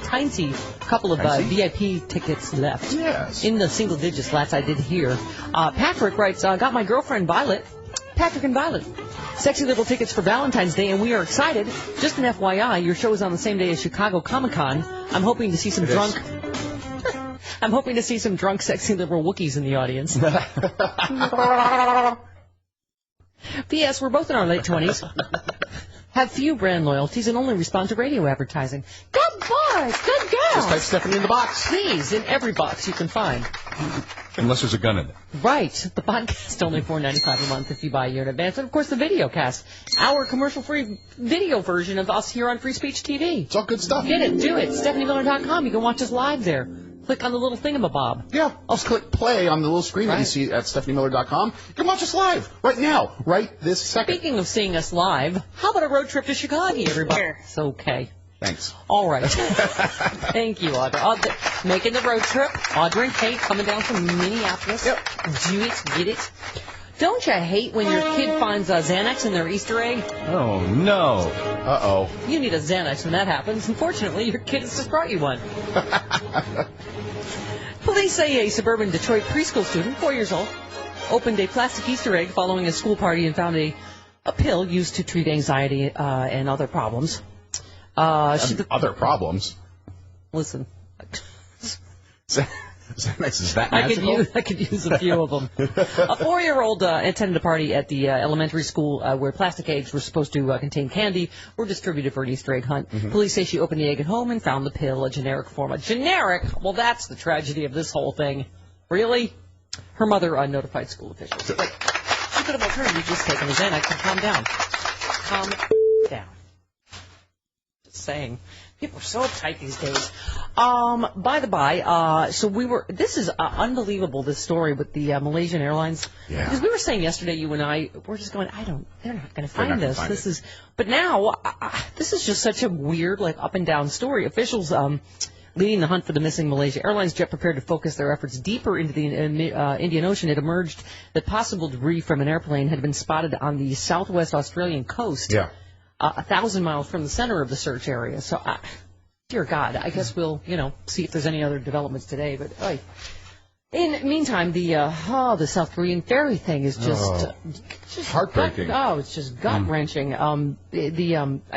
couple of VIP tickets left. Yes. In the single digits, last I did hear. Patrick writes, got my girlfriend Violet. Patrick and Violet. Sexy Liberal tickets for Valentine's Day, and we are excited. Just an FYI, your show is on the same day as Chicago Comic-Con. I'm hoping to see some drunk... I'm hoping to see some drunk Sexy Liberal Wookiees in the audience. P.S. We're both in our late 20s. Have few brand loyalties and only respond to radio advertising. Good boy! Good girl! Just type Stephanie in the box. Please, in every box you can find. Unless there's a gun in it. Right. The podcast only $4.95 a month if you buy a year in advance. And, of course, the video cast. Our commercial-free video version of us here on Free Speech TV. It's all good stuff. Get it. Do it. StephanieMiller.com. You can watch us live there. Click on the little thingamabob. Yeah, just click play on the little screen that you see at StephanieMiller.com. You can watch us live right now, right this second. Speaking of seeing us live, how about a road trip to Chicago, everybody? It's okay. Thanks. All right. Thank you, Audra. Making the road trip. Audra and Kate coming down from Minneapolis. Yep. Do it. Get it. Don't you hate when your kid finds a Xanax in their Easter egg? Oh, no. Uh-oh. You need a Xanax when that happens. Unfortunately, your kid has just brought you one. Police say a suburban Detroit preschool student, 4 years old, opened a plastic Easter egg following a school party and found a pill used to treat anxiety and other problems. Other problems? Listen. Xanax is that magical? I could use a few of them. A 4-year-old attended a party at the elementary school where plastic eggs were supposed to contain candy were distributed for an Easter egg hunt. Mm-hmm. Police say she opened the egg at home and found the pill, a generic form. A generic? Well, that's the tragedy of this whole thing. Really? Her mother notified school officials. But she could have alternatively just taken a Xanax and calm down. Calm down. Just saying. People are so uptight these days. By the by, this is unbelievable, this story with the Malaysian Airlines. Yeah. Because we were saying yesterday, you and I, we're just going, they're not going to find this. But now, this is just such a weird, up and down story. Officials, leading the hunt for the missing Malaysia Airlines jet prepared to focus their efforts deeper into the Indian Ocean. It emerged that possible debris from an airplane had been spotted on the southwest Australian coast. Yeah. 1,000 miles from the center of the search area. So, dear God, I guess we'll, see if there's any other developments today. But in the meantime, the South Korean ferry thing is just heartbreaking. It's just gut wrenching. I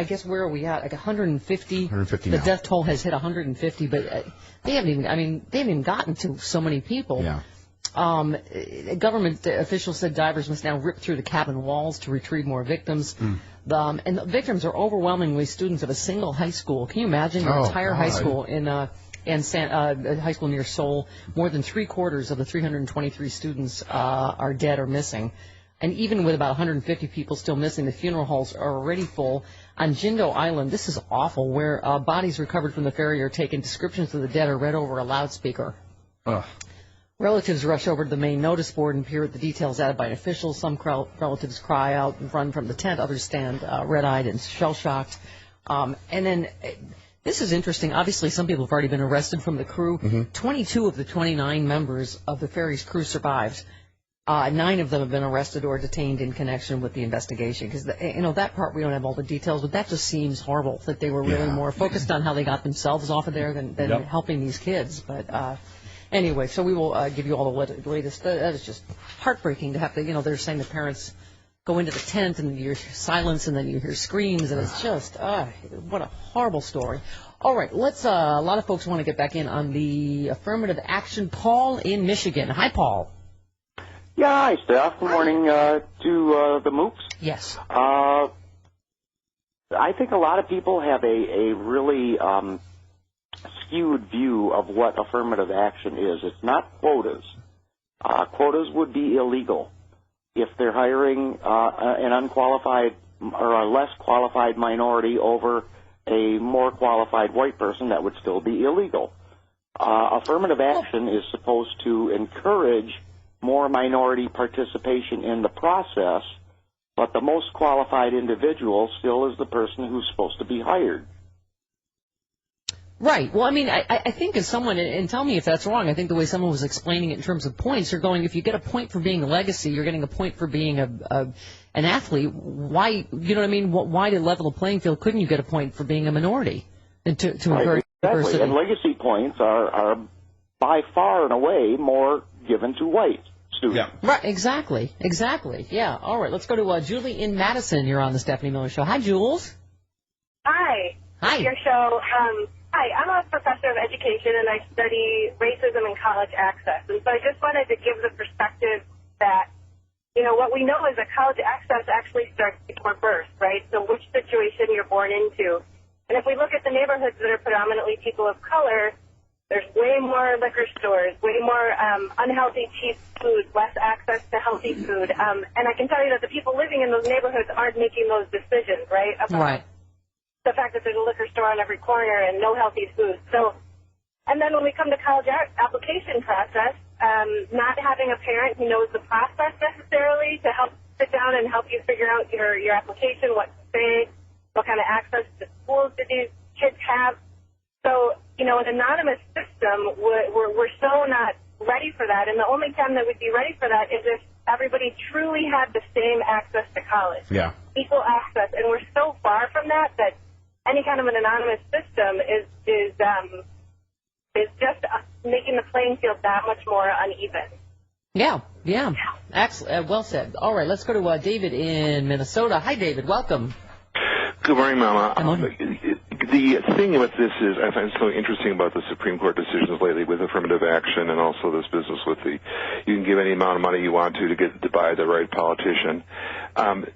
guess where are we at? 150. 150 The now. death toll has hit 150, but they haven't even gotten to so many people. Yeah. Government officials said divers must now rip through the cabin walls to retrieve more victims. And the victims are overwhelmingly students of a single high school. Can you imagine your entire high school high school near Seoul? More than 3/4 of the 323 students are dead or missing. And even with about 150 people still missing, the funeral halls are already full. On Jindo Island, this is awful, where bodies recovered from the ferry are taken. Descriptions of the dead are read over a loudspeaker. Relatives rush over to the main notice board and peer at the details added by officials. Some relatives cry out and run from the tent. Others stand red-eyed and shell-shocked. And then, this is interesting. Obviously, some people have already been arrested from the crew. Mm-hmm. 22 of the 29 members of the ferry's crew survived. 9 of them have been arrested or detained in connection with the investigation. Because, that part we don't have all the details, but that just seems horrible, that they were really more focused on how they got themselves off of there than helping these kids. But anyway, so we will give you all the latest. That is just heartbreaking to have to, they're saying the parents go into the tent and you hear silence and then you hear screams, and it's just, what a horrible story. All right, let's, a lot of folks want to get back in on the affirmative action. Paul in Michigan. Hi, Paul. Yeah, hi, Steph. Good morning to the MOOCs. Yes. I think a lot of people have a really skewed view of what affirmative action is. It's not quotas. Quotas would be illegal. If they're hiring an unqualified or a less qualified minority over a more qualified white person, that would still be illegal. Affirmative action is supposed to encourage more minority participation in the process, but the most qualified individual still is the person who's supposed to be hired. Right. Well, I mean, I think as someone, and tell me if that's wrong, I think the way someone was explaining it in terms of points, you're going, if you get a point for being a legacy, you're getting a point for being an athlete. Why, you know what I mean? Why to level the playing field couldn't you get a point for being a minority? And to encourage Exactly. And legacy points are by far and away more given to white students. Yeah. Right, exactly. Yeah. All right, let's go to Julie in Madison. You're on the Stephanie Miller Show. Hi, Jules. Hi. Hi. Your show. Hi, I'm a professor of education, and I study racism and college access. And so I just wanted to give the perspective that, you know, what we know is that college access actually starts before birth, right? So which situation you're born into. And if we look at the neighborhoods that are predominantly people of color, there's way more liquor stores, way more unhealthy, cheap food, less access to healthy food. And I can tell you that the people living in those neighborhoods aren't making those decisions, right? Right. The fact that there's a liquor store on every corner and no healthy food. So, and then when we come to college application process, not having a parent who knows the process necessarily to help sit down and help you figure out your application, what to say, what kind of access to schools do these kids have. So, you know, an anonymous system, we're so not ready for that. And the only time that we'd be ready for that is if everybody truly had the same access to college. Yeah. Equal access. And we're so far from that any kind of an anonymous system is just making the playing field that much more uneven. Yeah. Excellent. Well said. All right, let's go to David in Minnesota. Hi, David. Welcome. Good morning, Mama. The thing with this is, I find so interesting about the Supreme Court decisions lately with affirmative action and also this business with you can give any amount of money you want to get to buy the right politician.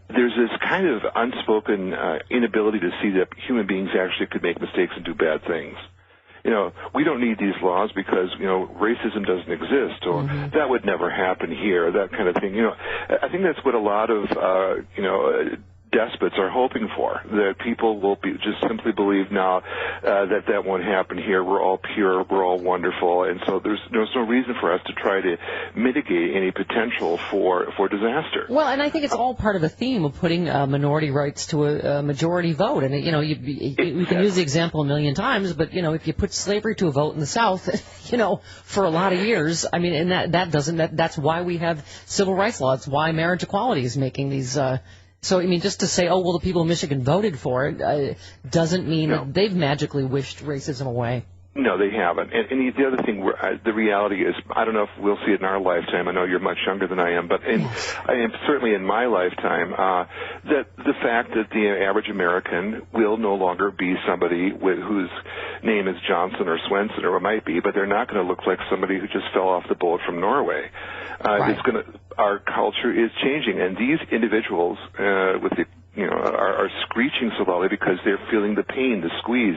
There's this kind of unspoken inability to see that human beings actually could make mistakes and do bad things. You know, we don't need these laws because, you know, racism doesn't exist or that would never happen here, that kind of thing. You know, I think that's what a lot of, despots are hoping for, that people will just simply believe now that won't happen here. We're all pure, we're all wonderful, and so there's no reason for us to try to mitigate any potential for disaster. Well, and I think it's all part of the theme of putting minority rights to a majority vote. And, you know, we can use the example a million times, but, you know, if you put slavery to a vote in the South, you know, for a lot of years, I mean, and that's why we have civil rights laws. It's why marriage equality is making these so, I mean, just to say, oh, well, the people of Michigan voted for it, doesn't mean that they've magically wished racism away. No, they haven't. And the other thing, the reality is, I don't know if we'll see it in our lifetime. I know you're much younger than I am, but I am certainly in my lifetime, that the fact that the average American will no longer be somebody whose name is Johnson or Swenson or what might be, but they're not going to look like somebody who just fell off the boat from Norway. Our culture is changing, and these individuals are screeching so loudly because they're feeling the pain, the squeeze.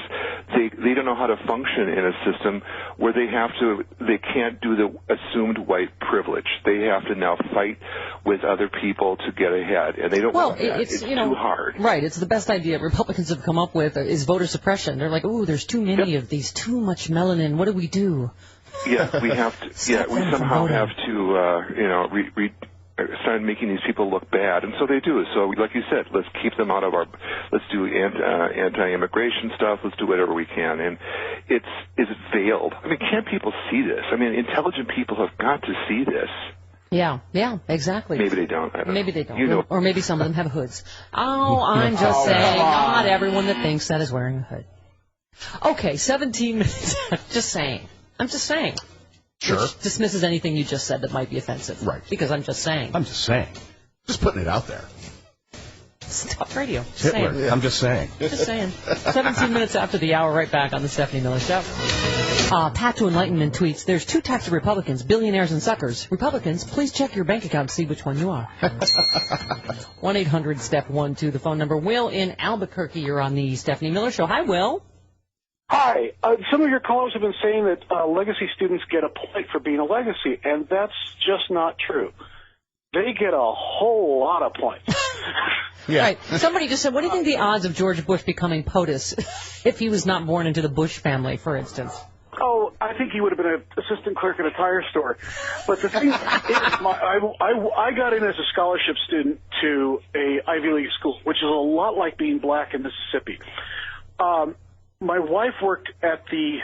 They don't know how to function in a system where they can't do the assumed white privilege. They have to now fight with other people to get ahead, and they don't want that. It's too hard. Right, it's the best idea Republicans have come up with is voter suppression. They're like, ooh, there's too many of these, too much melanin. What do we do? Yeah, we have to. Yeah, we somehow have to, start making these people look bad, and so they do. So, like you said, let's keep them out of let's do anti-immigration stuff. Let's do whatever we can, and it's veiled. I mean, can't people see this? I mean, intelligent people have got to see this. Yeah, exactly. Maybe they don't. Maybe they don't. Or maybe some of them have hoods. Oh, I'm just saying, not everyone that thinks that is wearing a hood. Okay, 17 minutes. I'm just saying. Sure. Which dismisses anything you just said that might be offensive. Right. Because I'm just saying. Just putting it out there. It's tough radio. Just Hitler. saying. I'm just saying. Just saying. 17 minutes after the hour, right back on the Stephanie Miller Show. Pat to Enlightenment tweets, there's two types of Republicans, billionaires and suckers. Republicans, please check your bank account to see which one you are. 1-800-STEP-1-2, the phone number. Will in Albuquerque, you're on the Stephanie Miller Show. Hi, Will. Hi. Some of your callers have been saying that legacy students get a point for being a legacy, and that's just not true. They get a whole lot of points. Yeah. Right. Somebody just said, what do you think the odds of George Bush becoming POTUS if he was not born into the Bush family, for instance? Oh, I think he would have been an assistant clerk at a tire store. But the thing is, I got in as a scholarship student to a Ivy League school, which is a lot like being black in Mississippi. My wife worked at the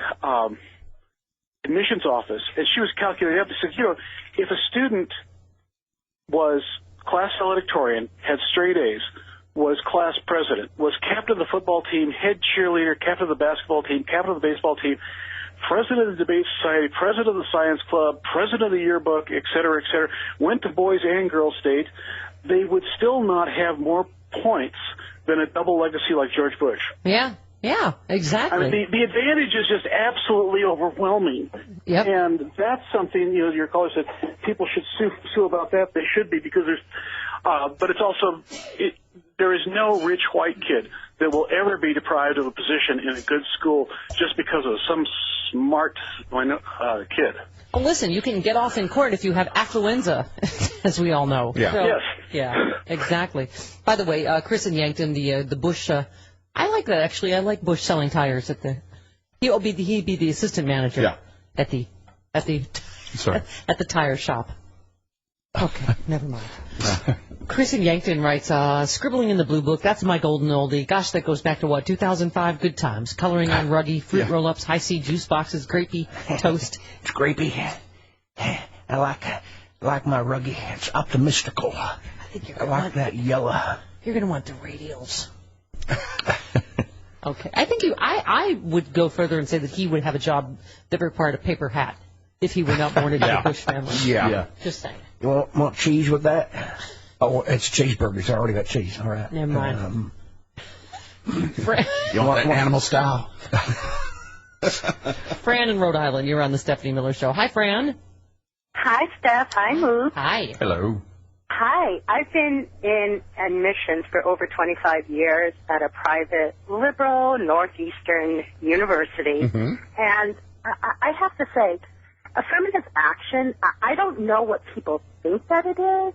admissions office, and she was calculating up. She said, if a student was class valedictorian, had straight A's, was class president, was captain of the football team, head cheerleader, captain of the basketball team, captain of the baseball team, president of the debate society, president of the science club, president of the yearbook, et cetera, went to boys and girls state, they would still not have more points than a double legacy like George Bush. Yeah, exactly. I mean, the advantage is just absolutely overwhelming. Yep. And that's something, your caller said people should sue about that. They should be, because there's, but it's also, there is no rich white kid that will ever be deprived of a position in a good school just because of some smart kid. Well, listen, you can get off in court if you have affluenza, as we all know. Yeah. So, yes. Yeah, exactly. By the way, Chris in Yankton, the Bush, I like that, actually. I like Bush selling tires at the, he'd be the assistant manager at the tire shop. Okay, never mind. Chris in Yankton writes, scribbling in the blue book, that's my golden oldie. Gosh, that goes back to what, 2005? Good times. Coloring on ruggy, fruit roll-ups, high-C juice boxes, grapey, toast. It's grapey. I like my ruggy. It's optimistical. I like that yellow. You're going to want the radials. Okay. I think I would go further and say that he would have a job that required a paper hat if he were not born into the Bush family. Yeah. Just saying. You want cheese with that? Oh, it's cheeseburgers. I already got cheese. All right. Never mind. You want animal style? Fran in Rhode Island, you're on the Stephanie Miller Show. Hi, Fran. Hi, Steph. Hi, Moose. Hi. Hello. Hi. I've been in admissions for over 25 years at a private liberal Northeastern university. Mm-hmm. And I have to say, affirmative action, I don't know what people think that it is,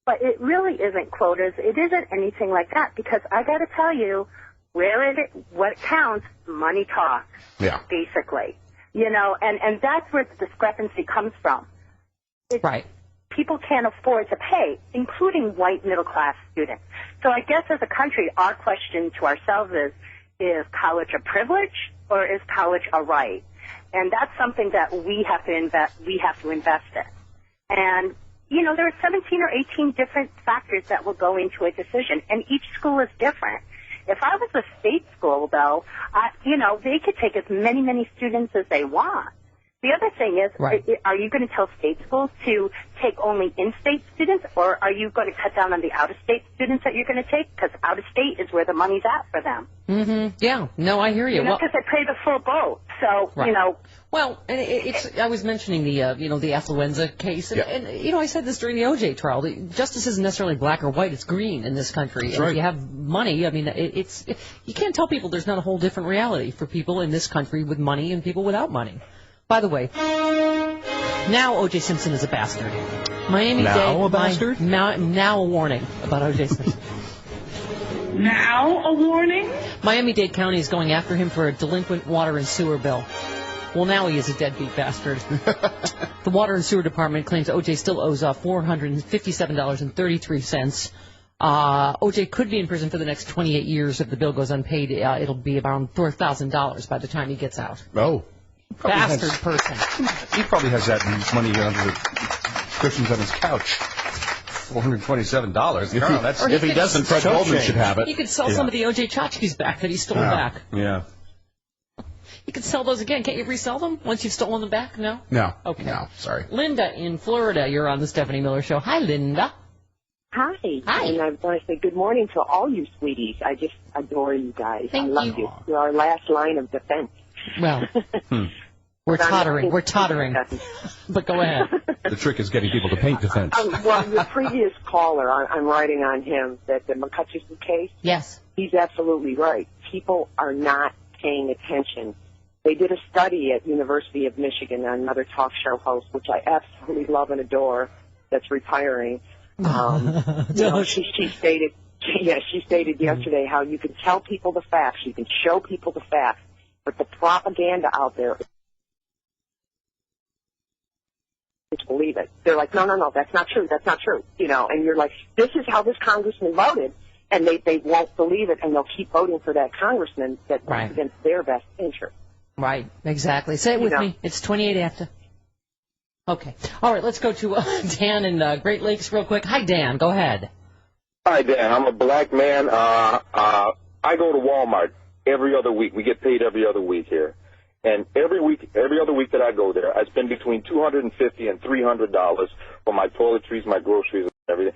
but it really isn't quotas. It isn't anything like that, because I got to tell you, what counts, money talks, basically. And that's where the discrepancy comes from. Right. People can't afford to pay, including white middle-class students. So I guess as a country, our question to ourselves is college a privilege or is college a right? And that's something that we have to invest in. And, there are 17 or 18 different factors that will go into a decision, and each school is different. If I was a state school, though, they could take as many students as they want. The other thing is, are you going to tell state schools to take only in-state students, or are you going to cut down on the out-of-state students that you're going to take? Because out-of-state is where the money's at for them. Mm-hmm. Yeah. No, I hear you. Because they pay the full boat. So, Well, and I was mentioning the affluenza case, and I said this during the OJ trial. Justice isn't necessarily black or white; it's green in this country. That's and right. if you have money, I mean, you can't tell people there's not a whole different reality for people in this country with money and people without money. By the way, now O.J. Simpson is a bastard. Now a bastard? Now a warning about O.J. Simpson. Now a warning? Miami-Dade County is going after him for a delinquent water and sewer bill. Well, now he is a deadbeat bastard. The Water and Sewer Department claims O.J. still owes $457.33. O.J. could be in prison for the next 28 years if the bill goes unpaid. It'll be around $4,000 by the time he gets out. Oh. Bastard person. He probably has that money under the cushions on his couch. $427. If he doesn't, Fred Goldman should have it. He could sell some of the O.J. tchotchkes back that he stole back. Yeah. You can sell those again. Can't you resell them once you've stolen them back? No? No. Okay. No, sorry. Linda in Florida, you're on the Stephanie Miller Show. Hi, Linda. Hi. And I want to say good morning to all you sweeties. I just adore you guys. I love you. You're our last line of defense. Well, we're tottering. We're tottering. But go ahead. The trick is getting people to paint defense. Well, your previous caller, I'm writing on him, that the McCutcheon case. Yes. He's absolutely right. People are not paying attention. They did a study at University of Michigan, another talk show host, which I absolutely love and adore, that's retiring. She stated yesterday how you can tell people the facts, you can show people the facts, but the propaganda out there, to believe it. They're like, no, that's not true, and you're like, this is how this congressman voted, and they won't believe it, and they'll keep voting for that congressman that's against their best interest. Right, exactly. Say it with me. It's 28 after. Okay. All right, let's go to Dan in Great Lakes real quick. Hi, Dan. Go ahead. Hi, Dan. I'm a black man. I go to Walmart every other week. We get paid every other week here. And every other week that I go there, I spend between $250 and $300 for my toiletries, my groceries, and everything.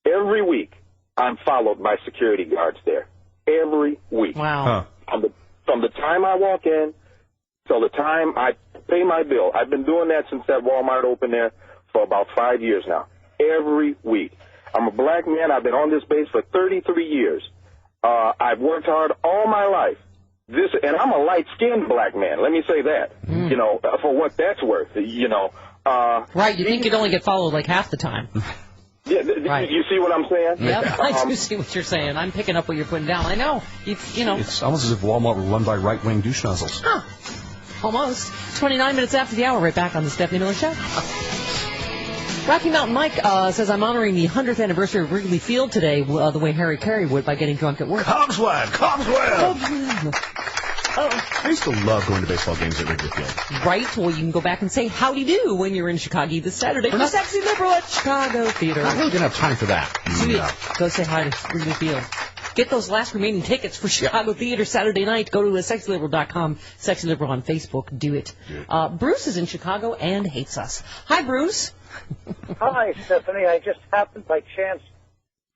Every week, I'm followed by security guards there. Every week. Wow. From the time I walk in till the time I pay my bill. I've been doing that since that Walmart opened there for about 5 years now. Every week. I'm a black man. I've been on this base for 33 years. I've worked hard all my life. And I'm a light-skinned black man. Let me say that. For what that's worth. Right. You think you'd only get followed like half the time. Yeah. Right. You see what I'm saying? Yep. I do see what you're saying. I'm picking up what you're putting down. I know. It's almost as if Walmart were run by right-wing douche nozzles. Huh. Almost. 29 minutes after the hour, right back on the Stephanie Miller Show. Rocky Mountain Mike says, I'm honoring the 100th anniversary of Wrigley Field today the way Harry Carey would by getting drunk at work. Cogswell! I used to love going to baseball games at Wrigley Field. Right? Well, you can go back and say howdy do when you're in Chicago this Saturday for Sexy Liberal at Chicago Theater. I really didn't have time for that. Go say hi to Wrigley Field. Get those last remaining tickets for Chicago Theater Saturday night. Go to sexyliberal.com. Sexy Liberal on Facebook. Do it. Bruce is in Chicago and hates us. Hi, Bruce. Hi, Stephanie. I just happened by chance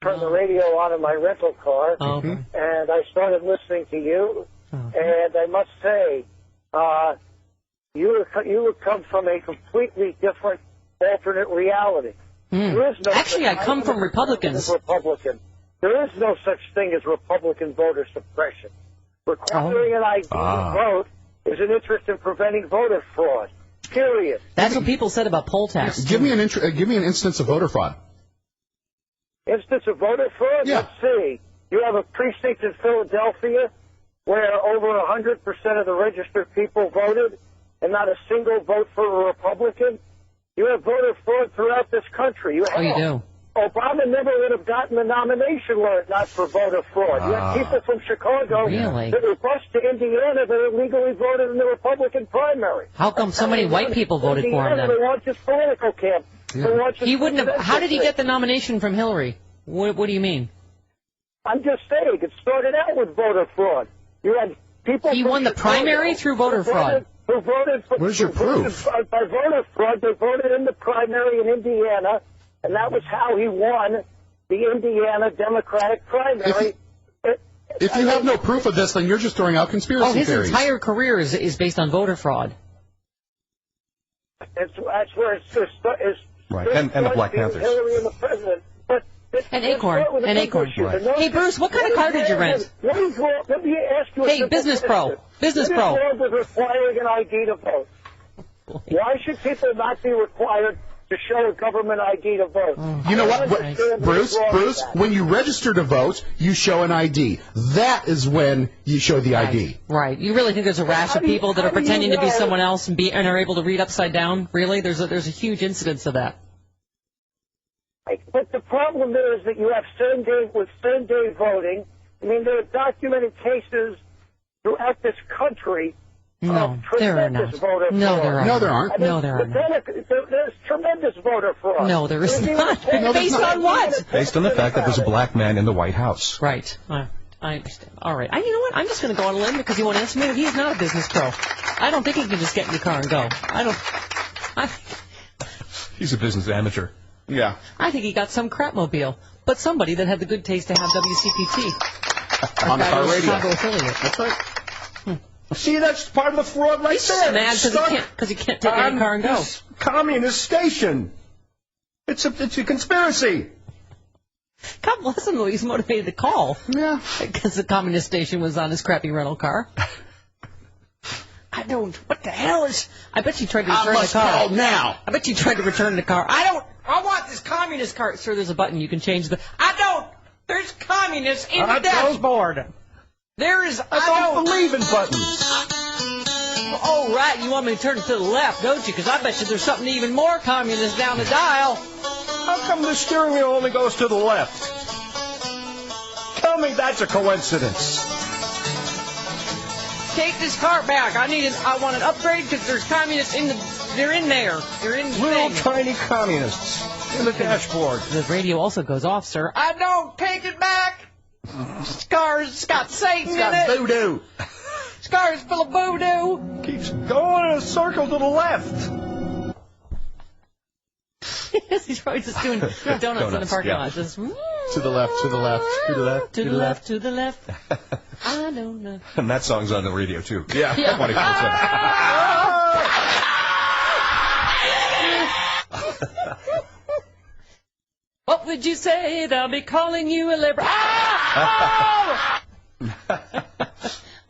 to turn the radio on in my rental car, and I started listening to you. And I must say, you come from a completely different alternate reality. There is no Actually, I come from Republicans. There is no such thing as Republican voter suppression. Requiring an ID to vote is an interest in preventing voter fraud. Period. That's what people said about poll tax. Give me an instance of voter fraud. Instance of voter fraud? Yeah. Let's see. You have a precinct in Philadelphia where over 100% of the registered people voted and not a single vote for a Republican. You have voter fraud throughout this country. You do. Obama never would have gotten the nomination were it not for voter fraud. You have people from Chicago that were bused to Indiana that illegally voted in the Republican primary. How come so many white people voted for him then? They want his political camp. He wouldn't have. How did he get the nomination from Hillary? What do you mean? I'm just saying, it started out with voter fraud. You had people. He won the primary through voter fraud. Who voted for? Where's your proof? By voter fraud, they voted in the primary in Indiana, and that was how he won the Indiana Democratic primary. If you have no proof of this, then you're just throwing out conspiracy theories. His entire career is based on voter fraud. That's where it's right. And the Black Panthers. Hillary and the president. An acorn. Right. Hey, Bruce, what kind of car did you rent? Let me ask you. Hey, Business Pro. Business Pro. What is wrong with requiring an ID to vote? Why should people not be required to show a government ID to vote? You know what, Bruce, when you register to vote, you show an ID. That is when you show the ID. Right. You really think there's a rash of people that are pretending to be someone else and are able to read upside down? Really? There's a huge incidence of that. But the problem there is that you have same-day voting. I mean, there are documented cases throughout this country of tremendous voter fraud. No, there aren't. No, there aren't. There's tremendous voter fraud. No, there is not. Based on what? Based on the fact that there's a black man in the White House. Right. I understand. All right. You know what? I'm just going to go on a limb because you won't answer me. He is not a business pro. I don't think he can just get in your car and go. He's a business amateur. Yeah. I think he got some crapmobile, but somebody that had the good taste to have WCPT. On the car radio. Chicago affiliate. That's right. See, that's part of the fraud right He's there. mad because he can't take any car and go. This communist station. It's a conspiracy. God bless him, though. He's motivated to call. Yeah. Because the communist station was on his crappy rental car. I don't. What the hell is? I bet you tried to return the car. Call now. I bet you tried to return the car. I want this communist car. Sir, there's a button you can change the. I don't. There's communists in the dashboard. There is. I don't believe in buttons. Oh, right. You want me to turn it to the left, don't you? Because I bet you there's something even more communist down the dial. How come the steering wheel only goes to the left? Tell me that's a coincidence. Take this car back. I want an upgrade because there's communists in the. They're in there. They're in the Little thing. tiny communists in the dashboard. The radio also goes off, sir. I don't take it back. This car's got Satan in it. Voodoo. This car's full of voodoo. Keeps going in a circle to the left. Yes, he's probably just doing donuts in the parking lot. Just, To the left, to the left, to the left, to the left, to the left. I don't know. And that song's on the radio, too. Yeah. 24/7. What would you say? They'll be calling you a liberal.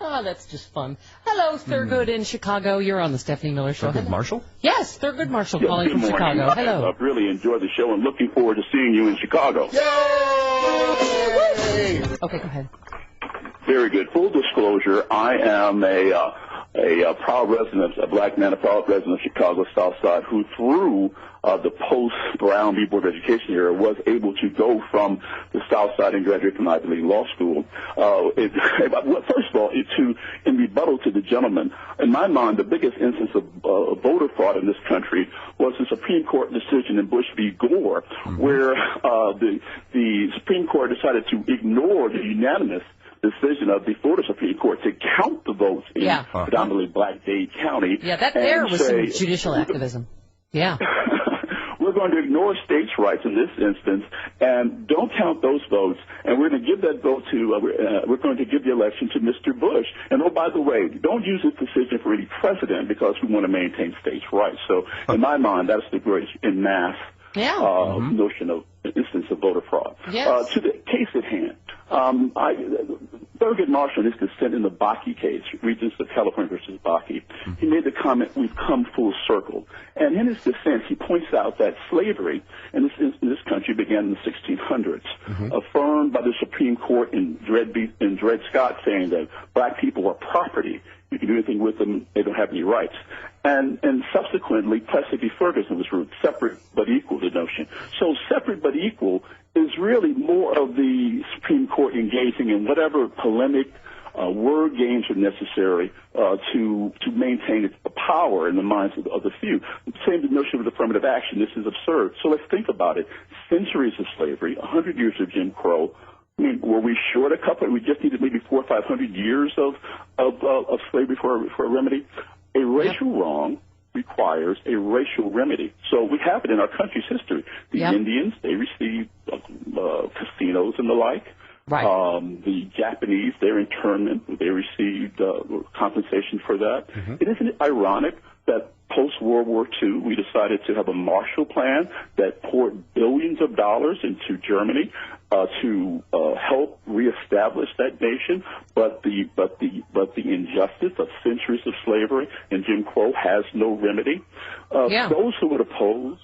Oh, that's just fun. Hello, Thurgood in Chicago. You're on the Stephanie Miller Show. Thurgood Marshall? Yes, Thurgood Marshall calling from Chicago. Hello. I've really enjoyed the show and looking forward to seeing you in Chicago. Yay! Okay, go ahead. Very good. Full disclosure, I am a proud resident, a black man, a proud resident of Chicago South Side, who through the post-Brown v. Board of Education era was able to go from the South Side and graduate from Ivy League Law School. First of all, in rebuttal to the gentleman, in my mind, the biggest instance of voter fraud in this country was the Supreme Court decision in Bush v. Gore, where the Supreme Court decided to ignore the unanimous decision of the Florida Supreme Court to count the votes in predominantly black Dade County. Yeah, that there was some judicial activism. Yeah. We're going to ignore states' rights in this instance and don't count those votes, and we're going to give that vote to, we're going to give the election to Mr. Bush. And oh, by the way, don't use this decision for any precedent because we want to maintain states' rights. So in my mind, that's the greatest en masse notion of instance of voter fraud. Yes. To the case at hand, Thurgood Marshall, in his dissent in the Bakke case, Regents of California versus Bakke, he made the comment, "We've come full circle." And in his dissent, he points out that slavery in this country began in the 1600s, affirmed by the Supreme Court in Dred Scott, saying that black people are property. You can do anything with them; they don't have any rights. And subsequently, Plessy v. Ferguson was ruled separate but equal, the notion. So separate but equal is really more of the Supreme Court engaging in whatever polemic word games are necessary to maintain its power in the minds of the few. Same the notion of affirmative action. This is absurd. So let's think about it. Centuries of slavery, 100 years of Jim Crow. I mean, were we short a couple? We just needed maybe 400 or 500 years of slavery for a remedy. A racial wrong requires a racial remedy. So we have it in our country's history. The Indians, they received casinos and the like. Right. The Japanese, their internment, they received compensation for that. Isn't it ironic that post-World War II, we decided to have a Marshall Plan that poured billions of dollars into Germany to help reestablish that nation, but the injustice of centuries of slavery and Jim Crow has no remedy. Those who would oppose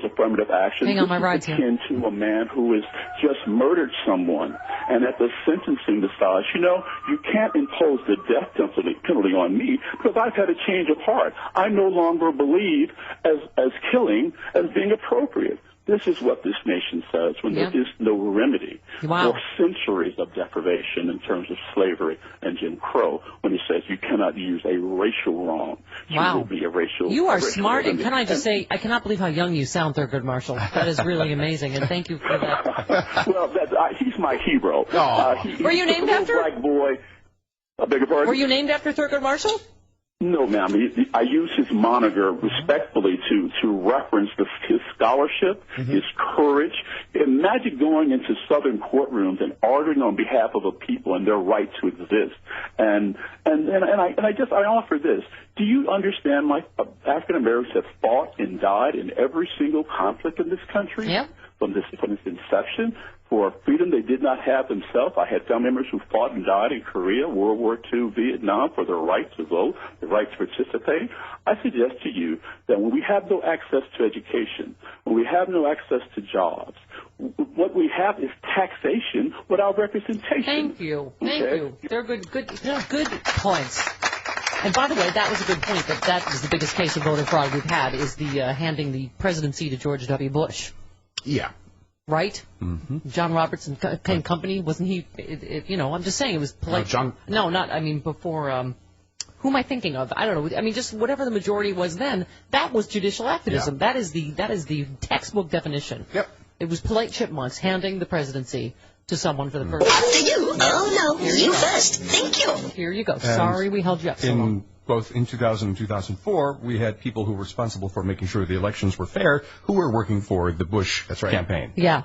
affirmative action, hang on, my ride's akin to a man who has just murdered someone, and at the sentencing decides, you can't impose the death penalty on me because I've had a change of heart. I no longer believe as killing as being appropriate. This is what this nation says when there is no remedy for centuries of deprivation in terms of slavery and Jim Crow, when it says you cannot use a racial wrong to be a racial. You are smart, and can I just say, I cannot believe how young you sound, Thurgood Marshall. That is really amazing, and thank you for that. Well, he's my hero. Were you named after? Black boy. I beg your pardon? Were you named after Thurgood Marshall? No, ma'am. I use his moniker respectfully to reference his scholarship, his courage. Imagine going into Southern courtrooms and arguing on behalf of a people and their right to exist. And I offer this. Do you understand my African Americans have fought and died in every single conflict in this country? Yeah. From its inception, for freedom they did not have themselves. I had family members who fought and died in Korea, World War II, Vietnam, for their right to vote, the right to participate. I suggest to you that when we have no access to education, when we have no access to jobs, what we have is taxation without representation. Thank you. Thank you. They're good points. And by the way, that was a good point, that is the biggest case of voter fraud we've had, is the handing the presidency to George W. Bush. Yeah. Right? Mm-hmm. John Roberts and Company, wasn't he? I'm just saying it was polite. Before. Who am I thinking of? I don't know. I mean, just whatever the majority was then. That was judicial activism. Yeah. That is the textbook definition. Yep. It was polite chipmunks handing the presidency to someone for the first time. After you. Oh no, you first. Thank you. Here you go. Sorry we held you up so long. Both in 2000 and 2004, we had people who were responsible for making sure the elections were fair, who were working for the Bush campaign. Yeah.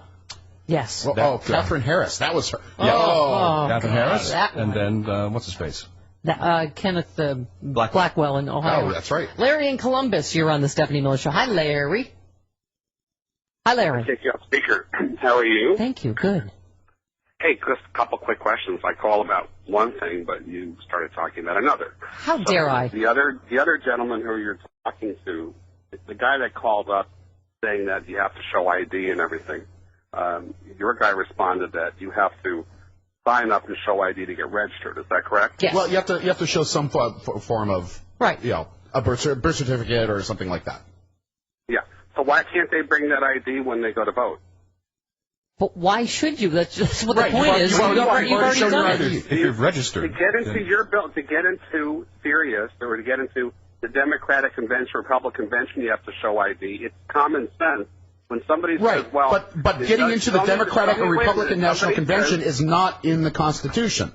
Yes. Well, Catherine Harris. That was her. Yeah. Oh, Catherine Harris. And then, what's his face? Kenneth Blackwell in Ohio. Oh, that's right. Larry in Columbus, you're on the Stephanie Miller Show. Hi, Larry. Hi, Larry. I'll take you off speaker. How are you? Thank you. Good. Hey, just a couple quick questions. I call about one thing, but you started talking about another. How dare I? The other gentleman who you're talking to, the guy that called up saying that you have to show ID and everything, your guy responded that you have to sign up and show ID to get registered. Is that correct? Yes. Well, you have to show some form of a birth certificate or something like that. Yeah. So why can't they bring that ID when they go to vote? But why should you? That's what the point is. You've already done it. If you've registered. To get into your bill, to get into Sirius, or to get into the Democratic Convention, Republican Convention, you have to show ID. It's common sense. When somebody says, well... But getting into the Democratic or Republican National Convention is not in the Constitution.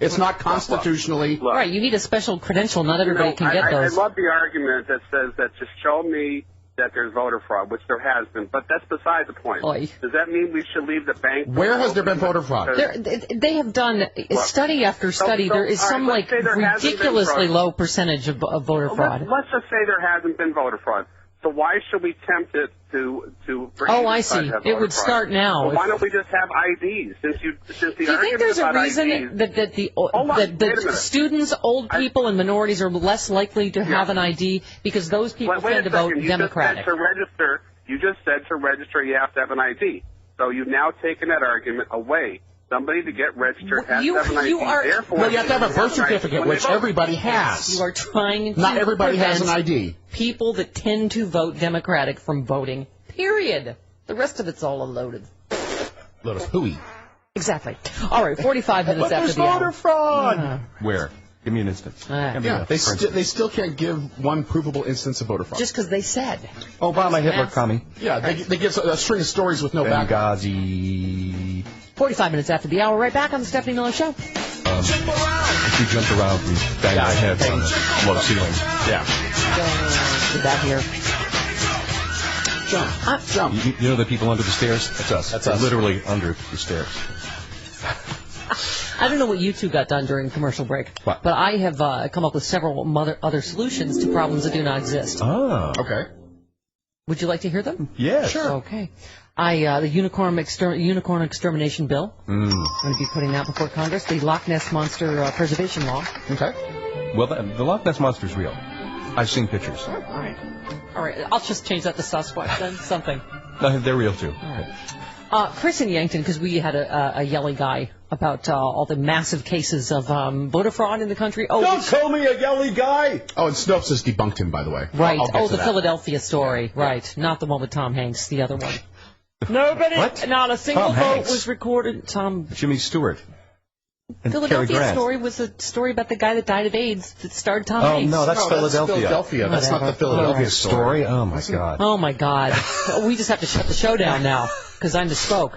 It's not constitutionally... Look, right, you need a special credential. Not everybody can get those. I love the argument that says that just show me that there's voter fraud, which there has been, but that's beside the point. Oy. Does that mean we should leave the bank? Where has there been voter fraud? They have done study after study. There is some ridiculously low percentage of voter fraud. Let's just say there hasn't been voter fraud. So why should we tempt it to bring I see. It would start now. Well, why don't we just have IDs? Since the Do you think there's a reason that the students, old people, and minorities are less likely to have an ID because those people tend to vote Democratic? You just said to register you have to have an ID. So you've now taken that argument away. Somebody to get registered has to have an ID. You have to have a birth certificate, which everybody has. You are trying to Not everybody has an ID. People that tend to vote Democratic from voting, period. The rest of it's all a load of hooey. Exactly. All right, 45 minutes after the hour. Voter fraud! Where? Give me an instance. They still can't give one provable instance of voter fraud. Just because they said. Obama, Hitler, commie. Yeah, they give a string of stories with no background. Benghazi. 45 minutes after the hour, right back on the Stephanie Miller Show. If you jumped around and banged our heads on the low ceiling. Yeah. Get back here. Jump. You know the people under the stairs? That's us. That's us. Literally under the stairs. I don't know what you two got done during commercial break, but I have come up with several other solutions to problems that do not exist. Oh. Okay. Would you like to hear them? Yeah. Sure. Okay. The unicorn extermination bill. I'm going to be putting that before Congress. The Loch Ness Monster preservation law. Okay. Well, the Loch Ness Monster's real. I've seen pictures. All right. I'll just change that to Sasquatch then. Something. No, they're real too. All right. Chris in Yankton, because we had a yelly guy about all the massive cases of voter fraud in the country. Oh, don't call me a yelly guy. Oh, and Snopes has debunked him, by the way. Right. The Philadelphia story. Yeah. Right. Not the one with Tom Hanks. The other one. Nobody. What? Not a single Tom vote Hanks. was recorded. Jimmy Stewart. And Philadelphia story was a story about the guy that died of AIDS that starred Tom Hanks. Oh, no, that's Philadelphia. That's not the Philadelphia story. Oh, my God. Oh, my God. We just have to shut the show down now because I misspoke.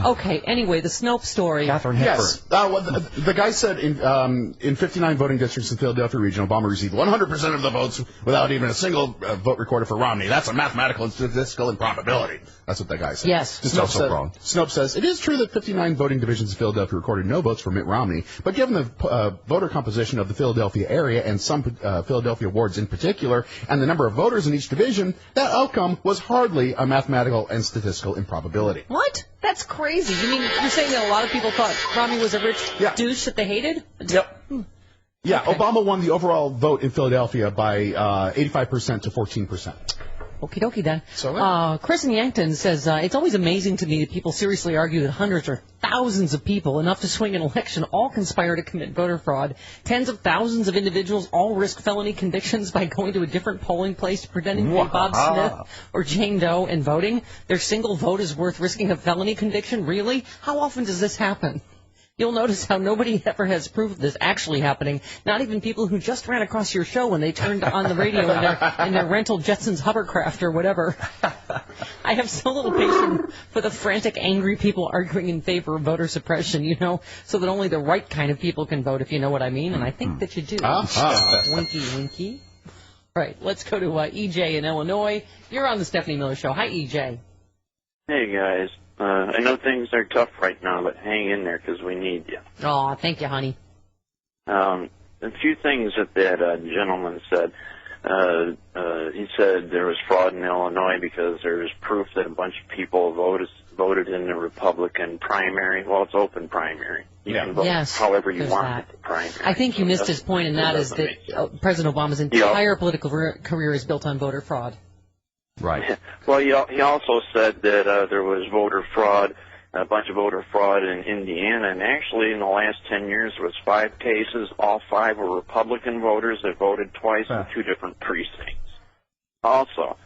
Okay, anyway, the Snopes story. Catherine Yes. The guy said in 59 voting districts in Philadelphia region, Obama received 100% of the votes without even a single vote recorded for Romney. That's a mathematical and statistical improbability. That's what that guy said. Yes. Snopes says, it is true that 59 voting divisions in Philadelphia recorded no votes for Mitt Romney, but given the voter composition of the Philadelphia area and some Philadelphia wards in particular, and the number of voters in each division, that outcome was hardly a mathematical and statistical improbability. What? That's crazy. You mean you're saying that a lot of people thought Romney was a rich douche that they hated? Yep. Yeah, okay. Obama won the overall vote in Philadelphia by 85% to 14%. Okie dokie then. So, Chris in Yankton says, it's always amazing to me that people seriously argue that hundreds or thousands of people, enough to swing an election, all conspire to commit voter fraud. Tens of thousands of individuals all risk felony convictions by going to a different polling place pretending to be Bob Smith or Jane Doe and voting. Their single vote is worth risking a felony conviction? Really? How often does this happen? You'll notice how nobody ever has proof of this actually happening. Not even people who just ran across your show when they turned on the radio in their rental Jetsons hovercraft or whatever. I have so little patience for the frantic, angry people arguing in favor of voter suppression, you know, so that only the right kind of people can vote, if you know what I mean. And I think that you do. Winky, winky. Right, let's go to EJ in Illinois. You're on the Stephanie Miller Show. Hi, EJ. Hey, guys. I know things are tough right now, but hang in there because we need you. Oh, thank you, honey. A few things that gentleman said. He said there was fraud in Illinois because there's proof that a bunch of people voted in the Republican primary. Well, it's open primary. You can vote however you want at the primary. I think you missed his point, and that is that President Obama's entire political career is built on voter fraud. Right. Well, he also said that there was voter fraud, a bunch of voter fraud in Indiana, and actually in the last 10 years there was 5 cases. All 5 were Republican voters that voted twice in 2 different precincts. Also,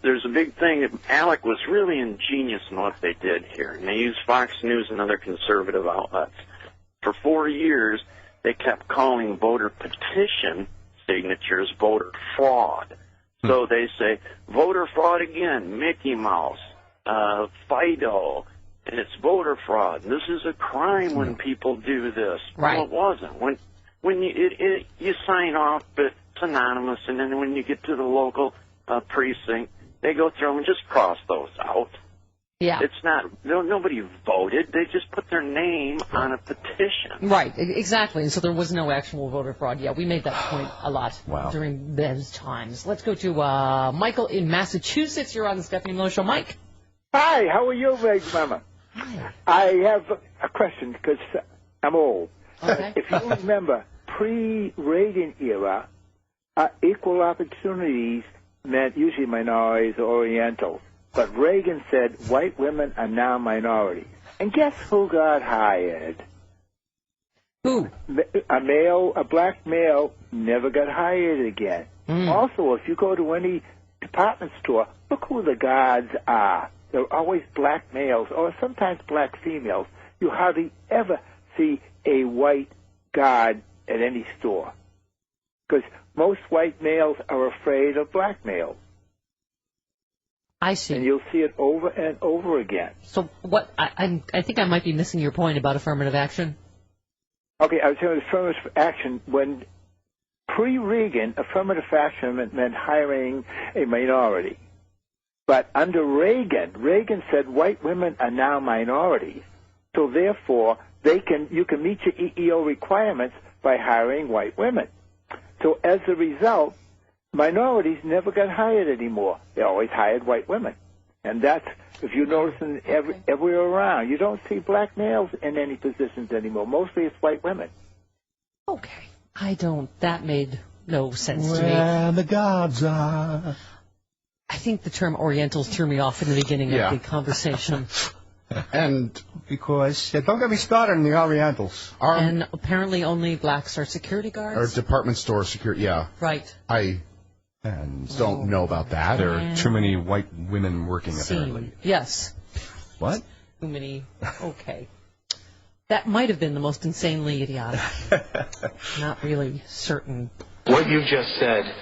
there's a big thing. ALEC was really ingenious in what they did here, and they used Fox News and other conservative outlets. For 4 years, they kept calling voter petition signatures voter fraud. So they say, voter fraud again, Mickey Mouse, Fido, and it's voter fraud. This is a crime when people do this. Right. Well, it wasn't. When you sign off, it's anonymous, and then when you get to the local precinct, they go through and just cross those out. Yeah. It's not, nobody voted. They just put their name on a petition. Right, exactly. And so there was no actual voter fraud. Yeah, we made that point a lot during those times. Let's go to Michael in Massachusetts. You're on the Stephanie Miller Show. Mike. Hi, how are you, Big Mama? Hi. I have a question because I'm old. Okay. If you remember, pre-Reagan era, equal opportunities meant usually minorities or Orientals. But Reagan said white women are now minorities. And guess who got hired? Who? A black male never got hired again. Also, if you go to any department store, look who the guards are. They're always black males or sometimes black females. You hardly ever see a white guard at any store. Because most white males are afraid of black males. I see. And you'll see it over and over again. So what? I think I might be missing your point about affirmative action. Okay, I was saying affirmative action. When pre-Reagan, affirmative action meant hiring a minority. But under Reagan said white women are now minorities. So therefore, you can meet your EEO requirements by hiring white women. So as a result, minorities never got hired anymore. They always hired white women. And that's, if you notice everywhere around, you don't see black males in any positions anymore. Mostly it's white women. Okay. That made no sense to me. Where the gods are. I think the term Orientals threw me off in the beginning of the conversation. And because, don't get me started on the Orientals. And apparently only blacks are security guards? Or department store security, yeah. Right. I don't know about that. There are too many white women working, apparently. Yes. What? Too many. Okay. That might have been the most insanely idiotic. Not really certain. What you just said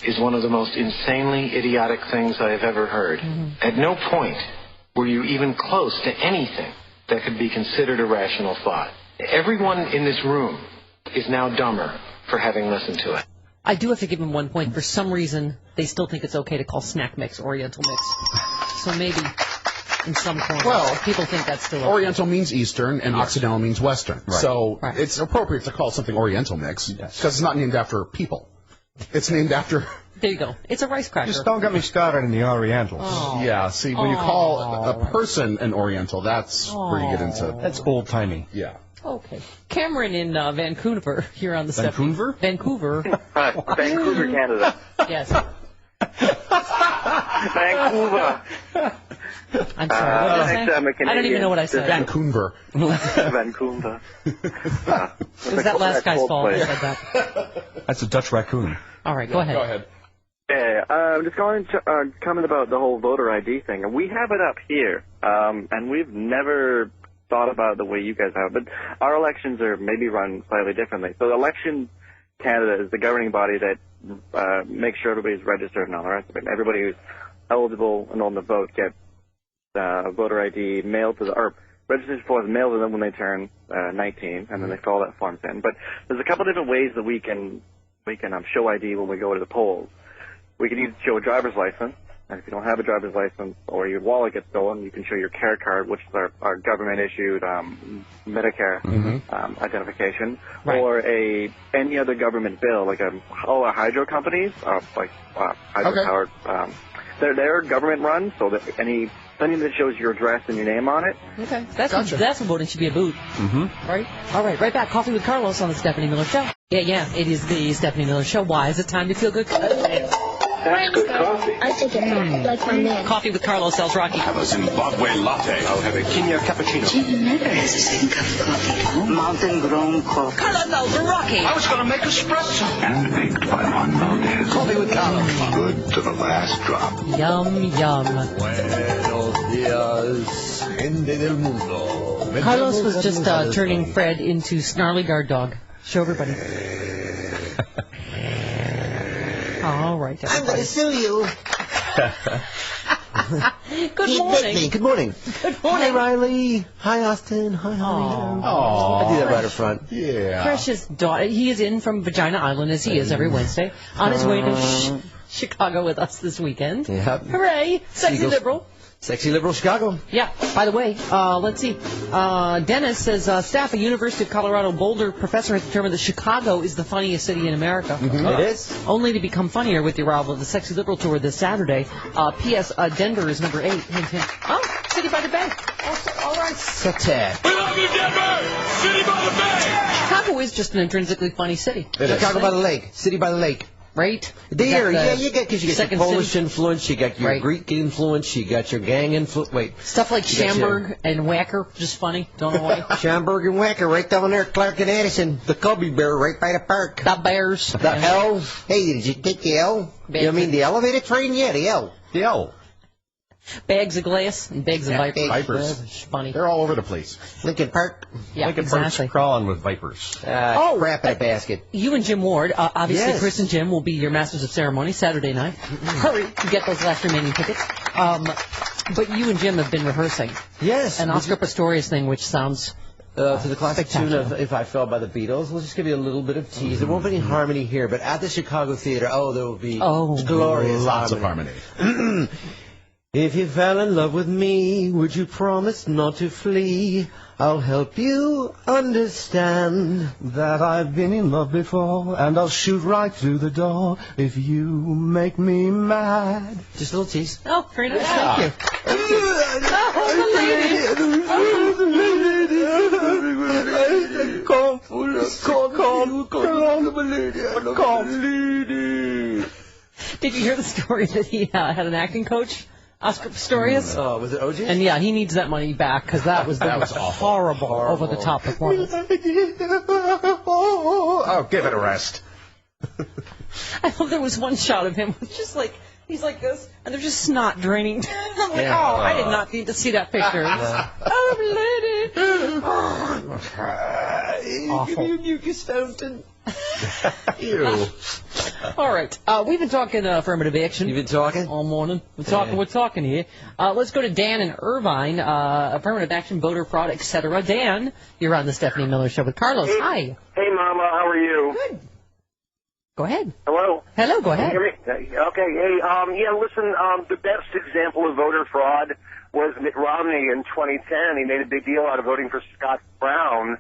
is one of the most insanely idiotic things I have ever heard. At no point were you even close to anything that could be considered a rational thought. Everyone in this room is now dumber for having listened to it. I do have to give him 1 point. For some reason, they still think it's okay to call snack mix Oriental mix. So maybe in some corners, people think that's still okay. Oriental means Eastern, and Occidental means Western. Right. So it's appropriate to call something Oriental mix, because it's not named after people. It's named after... There you go. It's a rice cracker. Just don't get me started in the Orientals. Oh. Yeah, see, when you call a person an Oriental, that's where you get into... That's old-timey. Yeah. Okay. Cameron in Vancouver, here on the Vancouver? Vancouver. Vancouver, Canada. Yes. Vancouver. I'm sorry, what did I say? I don't even know what I said. Vancouver. Vancouver. It was that last guy's fault I said that. That's a Dutch raccoon. All right, go ahead. Go ahead. Yeah, I'm just going to comment about the whole voter ID thing. And we have it up here, and we've never thought about it the way you guys have. But our elections are maybe run slightly differently. So Election Canada is the governing body that makes sure everybody's registered and all the rest of it. Everybody who's eligible and on the vote gets voter ID mailed to or registration forms mailed to them when they turn 19, and then they fill all that forms in. But there's a couple different ways that we can show ID when we go to the polls. We can either show a driver's license, and if you don't have a driver's license or your wallet gets stolen, you can show your care card, which is our government-issued Medicare identification, or any other government bill, like all our hydro companies, like hydropower. They're government-run, so that anything that shows your address and your name on it. Okay, that's what voting should be a boot. Right? All right, right back. Coffee with Carlos on the Stephanie Miller Show. Yeah, it is the Stephanie Miller Show. Why is it time to feel good? That's good coffee. I take it hot, like my man. Coffee with Carlos sells Rocky. Have a Zimbabwe latte. I'll have a Kenya cappuccino. Jimmy never has a sink of coffee at home. Mountain grown coffee. Carlos sells Rocky. I was going to make espresso. And baked by Juan Valdez. Coffee with Carlos. Good to the last drop. Yum, yum. Buenos dias, gente del mundo. Carlos was just turning Fred into Snarly Guard Dog. Show everybody. All right, everybody. I'm going to sue you. Good morning. Good morning. Good morning. Hi, Riley. Hi, Austin. Hi, Holly. Oh, I do that right up front. Yeah. Precious daughter. He is in from Vagina Island, as he is every Wednesday, on his way to Chicago with us this weekend. Yep. Hooray. Sexy liberal. Sexy liberal Chicago. Yeah. By the way, let's see. Dennis says, staff, a University of Colorado Boulder professor has determined that Chicago is the funniest city in America. It is. Only to become funnier with the arrival of the Sexy Liberal Tour this Saturday. P.S. Denver is number 8. Hint, hint. Oh, City by the Bay. All right. Satire. We love you, Denver! City by the Bay! Chicago is just an intrinsically funny city. Chicago by the lake. City by the lake. Right? There, you get your Polish city influence, you got your Greek influence, you got your gang influence. Wait, stuff like Shamburg and Wacker, just funny. Don't know why. Shamburg and Wacker, right down there, Clark and Addison, the Cubby Bear, right by the park. The Bears, the L. Hey, did you take the L? You mean the elevator train? Yeah, the L. The L. Bags of glass and bags of vipers. Funny. They're all over the place. Lincoln Park. Yeah, Lincoln exactly. Park's crawling with vipers. Crap in a basket. You and Jim Ward, obviously Yes. Chris and Jim will be your masters of ceremony Saturday night. Hurry to get those last remaining tickets. But you and Jim have been rehearsing. Yes. An Oscar Pistorius thing, which sounds... to the classic tune of If I Fell by the Beatles. We'll just give you a little bit of tease. There won't be any harmony here, but at the Chicago Theater, there will be glorious lots of harmony. If you fell in love with me, would you promise not to flee? I'll help you understand that I've been in love before, and I'll shoot right through the door if you make me mad. Just a little tease. Oh, very nice. Thank you. Did you hear the story that he had an acting coach? Oscar Pistorius? Was it OJ? And yeah, he needs that money back because that was horrible, over-the-top performance. Oh, give it a rest. I thought there was one shot of him with just like, he's like this, and there's just snot draining. I'm like, I did not need to see that picture. Oh, lady. Awful. Give me a mucus fountain. Ew. All right. We've been talking affirmative action. You've been talking? All morning. We're talking here. Let's go to Dan in Irvine. Affirmative action, voter fraud, etc. Dan, you're on the Stephanie Miller Show with Carlos. Hi. Hey, Mama, how are you? Good. Go ahead. Hello? Hello, go ahead. Can you hear me? Okay, hey, yeah, listen, the best example of voter fraud was Mitt Romney in 2010. He made a big deal out of voting for Scott Brown,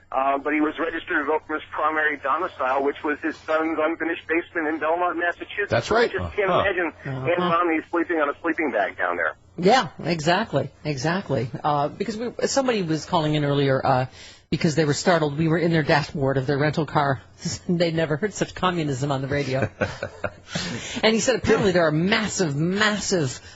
but he was registered to vote from his primary domicile, which was his son's unfinished basement in Belmont, Massachusetts. That's right. I just can't imagine Ann Romney sleeping on a sleeping bag down there. Yeah, exactly. Because somebody was calling in earlier because they were startled. We were in their dashboard of their rental car. They'd never heard such communism on the radio. And he said apparently there are massive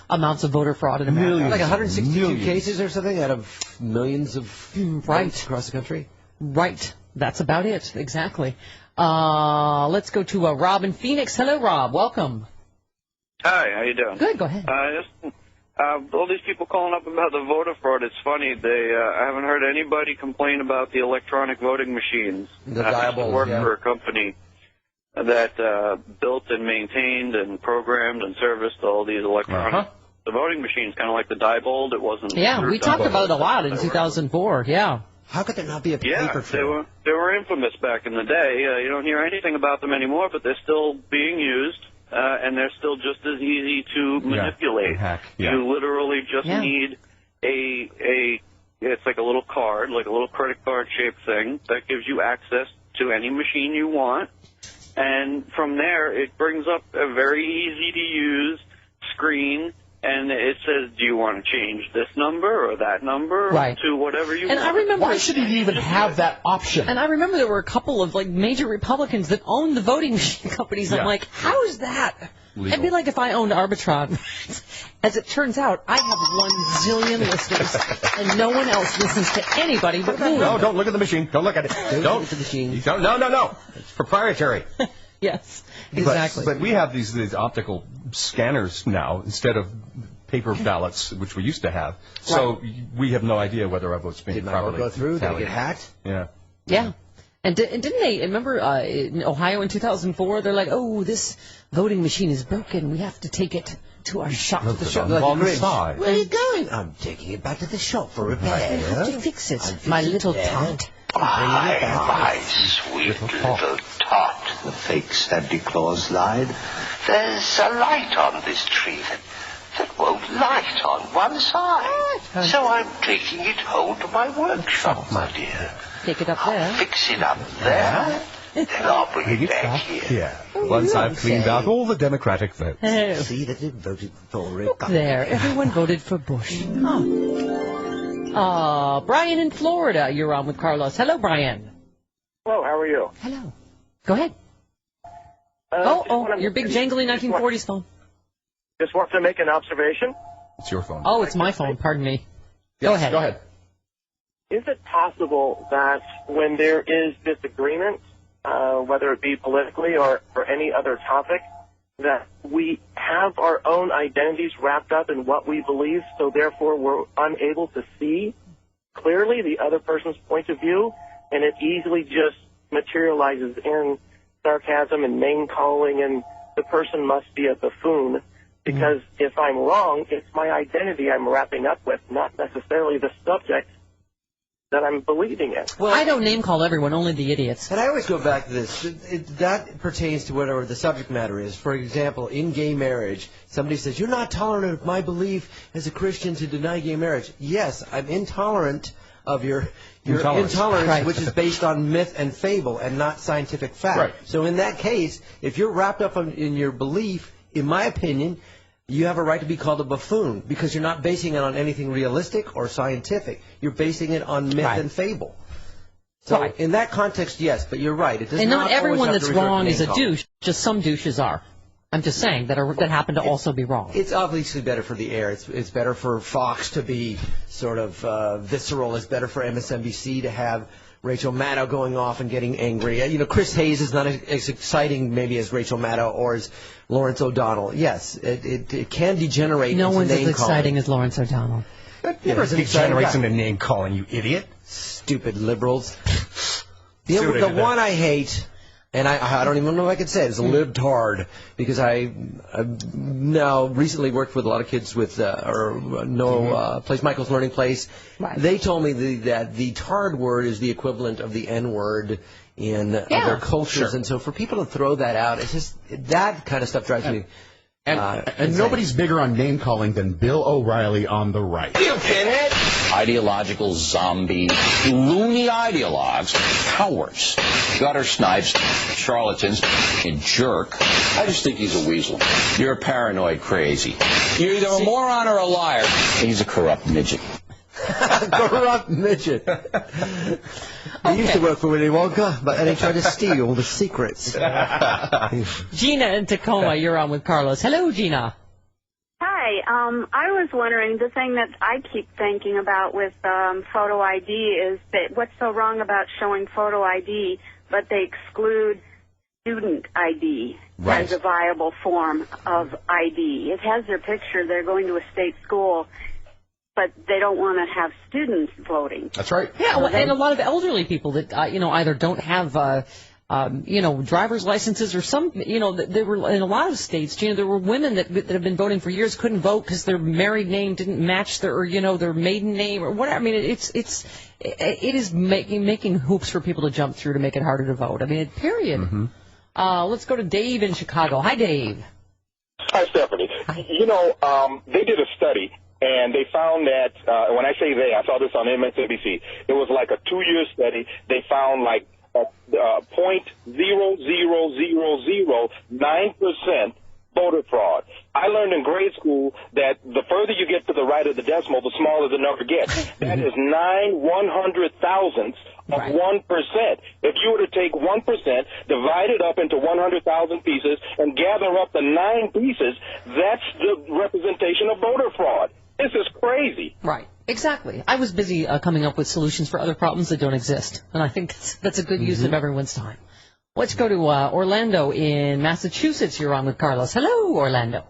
amounts of voter fraud in America. Millions. Like 162 cases or something out of millions of votes across the country? Right. That's about it. Exactly. Let's go to Rob in Phoenix. Hello, Rob. Welcome. Hi, how you doing? Good, go ahead. All these people calling up about the voter fraud, it's funny. I haven't heard anybody complain about the electronic voting machines. The I used to diabols, work yeah. for a company that built and maintained and programmed and serviced all these electronic the voting machines, kind of like the Diebold. It wasn't. Yeah, we talked about it a lot in 2004. Yeah. How could there not be a paper trail? They were infamous back in the day. You don't hear anything about them anymore, but they're still being used. And they're still just as easy to manipulate. Hack. You literally just need it's like a little card, like a little credit card shaped thing that gives you access to any machine you want. And from there, it brings up a very easy to use screen. And it says, do you want to change this number or that number to whatever you want? I remember, why should he even have that option? And I remember there were a couple of major Republicans that owned the voting machine companies. I'm like, how is that? Legal. It'd be like if I owned Arbitron. As it turns out, I have 1 zillion listeners, and no one else listens to anybody but me. No, don't look at the machine. Don't look at it. Don't look at the machine. No. It's proprietary. Yes, exactly. But we have these optical scanners now instead of paper ballots, which we used to have. So we have no idea whether our vote's being properly go through? Did it tallied. get hacked? Yeah. Yeah. And didn't they, remember in Ohio in 2004, they're like, oh, this voting machine is broken. We have to take it to our shop. The shop. Where are you going? I'm taking it back to the shop for repair. I have to fix it, my little tot. My sweet little tot, the fake Santa Claus lied. There's a light on this tree that won't light on one side. So I'm taking it home to my workshop, my dear. Take it up there. I'll fix it up there. Then I'll bring it back here. Once I've cleaned out all the Democratic votes. See that it voted for it. There, everyone voted for Bush. Brian in Florida, you're on with Carlos. Hello, Brian. Hello, how are you? Hello. Go ahead. Your big jangly 1940s phone. Just want to make an observation. It's your phone. Oh, it's my phone. Pardon me. Go ahead. Go ahead. Is it possible that when there is disagreement, whether it be politically or for any other topic, that we have our own identities wrapped up in what we believe, so therefore we're unable to see clearly the other person's point of view, and it easily just materializes in sarcasm and name-calling, and the person must be a buffoon, because if I'm wrong, it's my identity I'm wrapping up with, not necessarily the subject that I'm believing in. Well, I don't name call everyone, only the idiots. And I always go back to this. That pertains to whatever the subject matter is. For example, in gay marriage, somebody says, you're not tolerant of my belief as a Christian to deny gay marriage. Yes, I'm intolerant of your intolerance, which is based on myth and fable and not scientific fact. Right. So in that case, if you're wrapped up in your belief, in my opinion, you have a right to be called a buffoon because you're not basing it on anything realistic or scientific. You're basing it on myth and fable. So in that context, yes, but you're right. It does and not everyone that's wrong is a call. douche. Just some douches are. I'm just saying that happen to also be wrong. It's obviously better for the air. It's better for Fox to be sort of visceral. It's better for MSNBC to have Rachel Maddow going off and getting angry. You know, Chris Hayes is not as exciting maybe as Rachel Maddow or as Lawrence O'Donnell. Yes, it can degenerate into name calling. No one's as exciting as Lawrence O'Donnell. That never degenerates into name calling, you idiot. Stupid liberals. The one I hate And I don't even know if I could say it. It's lived hard because I've now recently worked with a lot of kids with Place Michael's Learning Place. Right. They told me that the tard word is the equivalent of the N word in other cultures, and so for people to throw that out, it's just that kind of stuff drives me. And nobody's bigger on name calling than Bill O'Reilly on the right. You pinhead! Ideological zombie, loony ideologues, cowards, gutter snipes, charlatans, and jerk. I just think he's a weasel. You're a paranoid crazy. You're either a moron or a liar. He's a corrupt midget. Corrupt midget. He used to work for Willy Wonka, but then he tried to steal all the secrets. Gina in Tacoma, you're on with Carlos. Hello, Gina. Hi. I was wondering, the thing that I keep thinking about with photo ID is that what's so wrong about showing photo ID, but they exclude student ID as a viable form of ID. It has their picture. They're going to a state school, but they don't want to have students voting. That's right. Yeah, well, and a lot of elderly people that either don't have driver's licenses or some, there were in a lot of states, Gina, there were women that have been voting for years couldn't vote because their married name didn't match their maiden name or whatever. I mean, it is making hoops for people to jump through to make it harder to vote. I mean, period. Mm-hmm. Let's go to Dave in Chicago. Hi, Dave. Hi, Stephanie. They did a study, and they found that, when I say they, I saw this on MSNBC, it was like a 2-year study. They found like 0.00009% voter fraud. I learned in grade school that the further you get to the right of the decimal, the smaller the number gets. That is 9/100,000ths of 1%. If you were to take 1%, divide it up into 100,000 pieces, and gather up the 9 pieces, that's the representation of voter fraud. This is crazy. Right. Exactly. I was busy coming up with solutions for other problems that don't exist, and I think that's a good use of everyone's time. Let's go to Orlando in Massachusetts. You're on with Carlos. Hello, Orlando.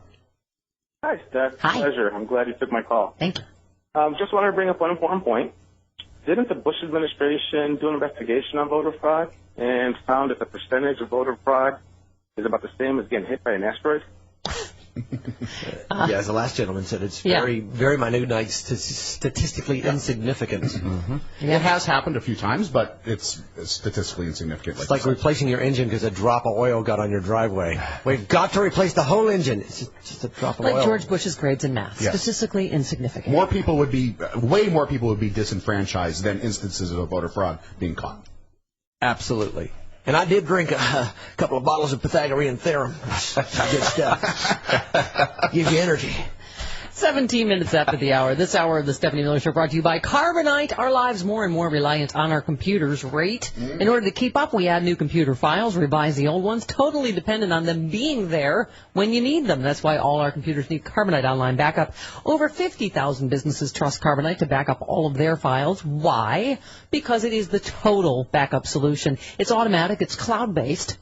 Hi, Steph. Hi. Pleasure. I'm glad you took my call. Thank you. Just wanted to bring up one important point. Didn't the Bush administration do an investigation on voter fraud and found that the percentage of voter fraud is about the same as getting hit by an asteroid? As the last gentleman said, it's very minute, statistically insignificant. Mm-hmm. It has happened a few times, but it's statistically insignificant. It's like replacing your engine because a drop of oil got on your driveway. We've got to replace the whole engine. It's just a drop of oil. Like George Bush's grades in math. Yes. Statistically insignificant. Way more people would be disenfranchised than instances of voter fraud being caught. Absolutely. And I did drink a couple of bottles of Pythagorean theorem. Good stuff. Gives you energy. 17 minutes after the hour. This hour of the Stephanie Miller Show brought to you by Carbonite. Our lives more and more reliant on our computers. Rate. In order to keep up, we add new computer files, revise the old ones, totally dependent on them being there when you need them. That's why all our computers need Carbonite Online Backup. Over 50,000 businesses trust Carbonite to back up all of their files. Why? Because it is the total backup solution. It's automatic. It's cloud-based.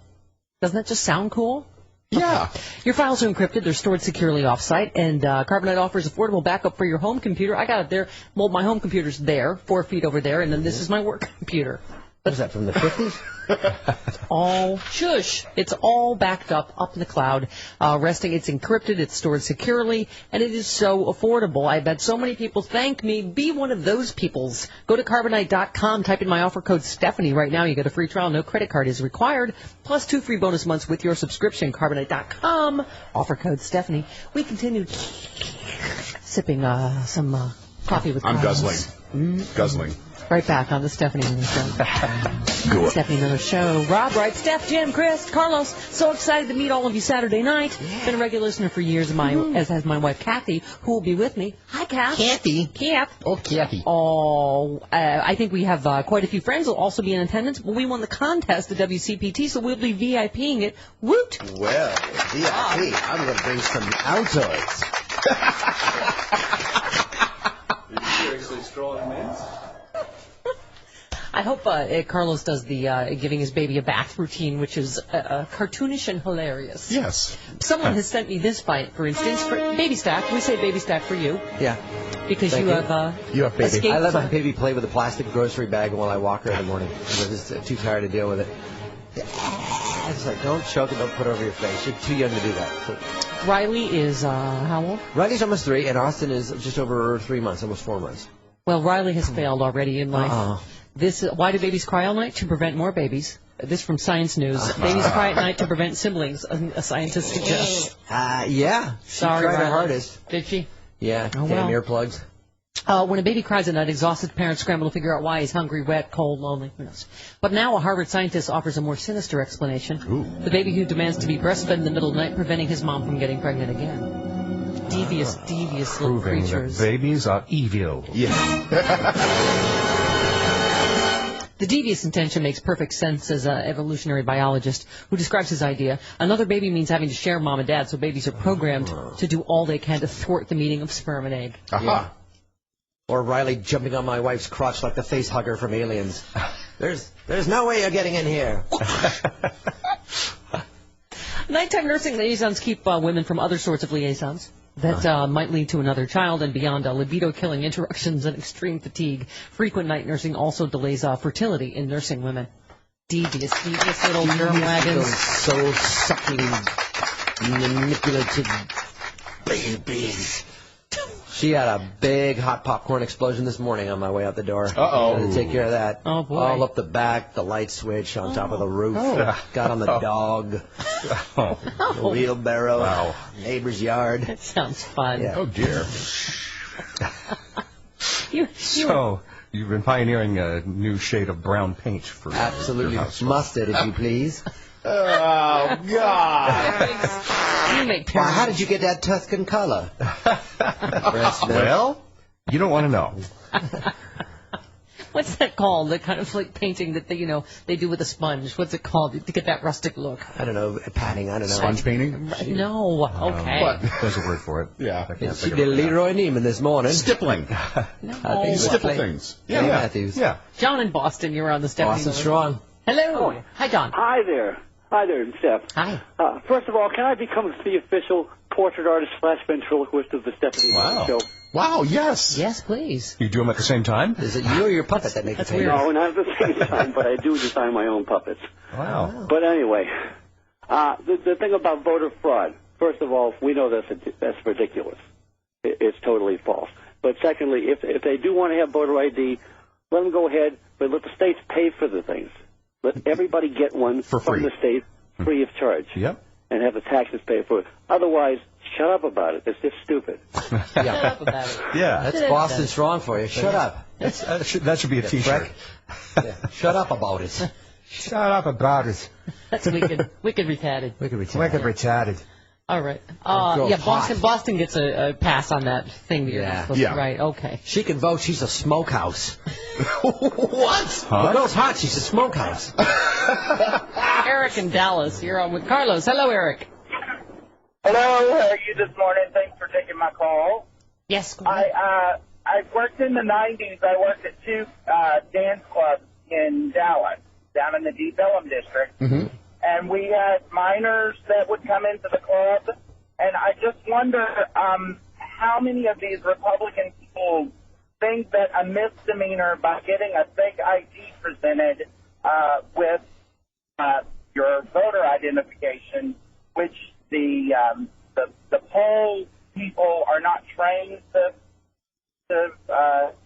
Doesn't that just sound cool? Yeah. Okay. Your files are encrypted. They're stored securely off-site, and Carbonite offers affordable backup for your home computer. I got it there. Well, my home computer's there, 4 feet over there, and then this is my work computer. What is that, from the 50s? It's all backed up in the cloud, resting. It's encrypted, it's stored securely, and it is so affordable. I've had so many people thank me. Be one of those peoples. Go to Carbonite.com, type in my offer code Stephanie right now. You get a free trial. No credit card is required, plus 2 free bonus months with your subscription. Carbonite.com, offer code Stephanie. We continue sipping some coffee with I'm Carlos. Guzzling. Right back on the Stephanie Miller Show. Good. Stephanie Miller Show. Rob writes, Steph, Jim, Chris, Carlos, so excited to meet all of you Saturday night. Been a regular listener for years, as has my wife, Kathy, who will be with me. Hi, Kath. Kathy. Kath. Oh, Kathy. Oh, I think we have quite a few friends who will also be in attendance. We won the contest at WCPT, so we'll be VIPing it. Woot! Well, VIP, I'm going to bring some Altoids. Are you seriously strong, man? I hope Carlos does the giving his baby a bath routine, which is cartoonish and hilarious. Yes. Someone has sent me this bite, for instance, for baby stack. We say baby stack for you. Yeah. Because Thank you you. have baby. escaped. I let my baby play with a plastic grocery bag while I walk her in the morning. I'm just too tired to deal with it. I was like, don't choke and don't put it over your face. You're too young to do that. So, Riley is, how old? Riley's almost 3, and Austin is just over 3 months, almost 4 months. Well, Riley has failed already in life. Why do babies cry all night? To prevent more babies. This from Science News. Babies cry at night to prevent siblings, a scientist suggests. Yeah. Sorry, she tried her Riley. hardest. Did she? Yeah, Oh, damn well. earplugs. When a baby cries at night, exhausted parents scramble to figure out why he's hungry, wet, cold, lonely. Who knows? But now a Harvard scientist offers a more sinister explanation. The baby who demands to be breastfed in the middle of the night, preventing his mom from getting pregnant again. Devious little Proving creatures. that babies are evil. The devious intention makes perfect sense, says an evolutionary biologist who describes his idea. Another baby means having to share mom and dad, so babies are programmed to do all they can to thwart the meeting of sperm and egg. Yeah. Or Riley jumping on my wife's crotch like the face hugger from Aliens. There's no way you're getting in here. Nighttime nursing liaisons keep women from other sorts of liaisons that might lead to another child and beyond libido-killing interruptions and extreme fatigue. Frequent night nursing also delays fertility in nursing women. Devious little germ wagons. Soul-sucking, manipulative babies. She had a big hot popcorn explosion this morning on my way out the door. Had to take care of that. Oh, boy. All up the back, the light switch on top of the roof. Got on the dog. The wheelbarrow. Neighbor's yard. That sounds fun. Yeah. Oh, dear. So, you've been pioneering a new shade of brown paint for absolutely your house. mustard, if you please. Oh, God. You make Well, how did you get that Tuscan color? Well, you don't want to know. What's that called? The kind of like painting that they do with a sponge. What's it called to get that rustic look? I don't know. Padding. I don't know. Sponge painting? No. Okay. What? There's a word for it. Yeah. She did Leroy Neiman this morning. Stippling. No. Stipple things. Yeah. Matthews. Yeah. John in Boston, you're on the Stephanie. Boston Strong. Hello. Hi, John. Hi there, Steph. Hi. First of all, can I become the official portrait artist / ventriloquist of the Stephanie Show? Wow, yes. Yes, please. You do them at the same time? Is it you or your puppet that make the painting? No, not at the same time, but I do design my own puppets. Wow. But anyway, the thing about voter fraud, first of all, we know that's ridiculous. It's totally false. But secondly, if they do want to have voter ID, let them go ahead, but let the states pay for the things. Let everybody get one For free. from the state free of charge. Yep. And have the taxes pay for it. Otherwise, shut up about it. It's just stupid. Shut up about it. Yeah. That's Boston Strong for you. Shut up. That should be a T-shirt. Shut up about it. Shut up about it. That's wicked retarded. Wicked retarded. All right. Girl's hot. Boston gets a pass on that thing that you're not supposed to. Right. Okay. She can vote. She's a smokehouse. What? The girl's hot. She's a smokehouse. Eric in Dallas. You're on with Carlos. Hello, Eric. Hello. How are you this morning? Thanks for taking my call. Yes. I worked in the 90s. I worked at 2 dance clubs in Dallas, down in the Deep Ellum district. Mm-hmm. And we had minors that would come into the club. And I just wonder how many of these Republican people think that a misdemeanor by getting a fake ID presented with your voter identification, which the poll people are not trained to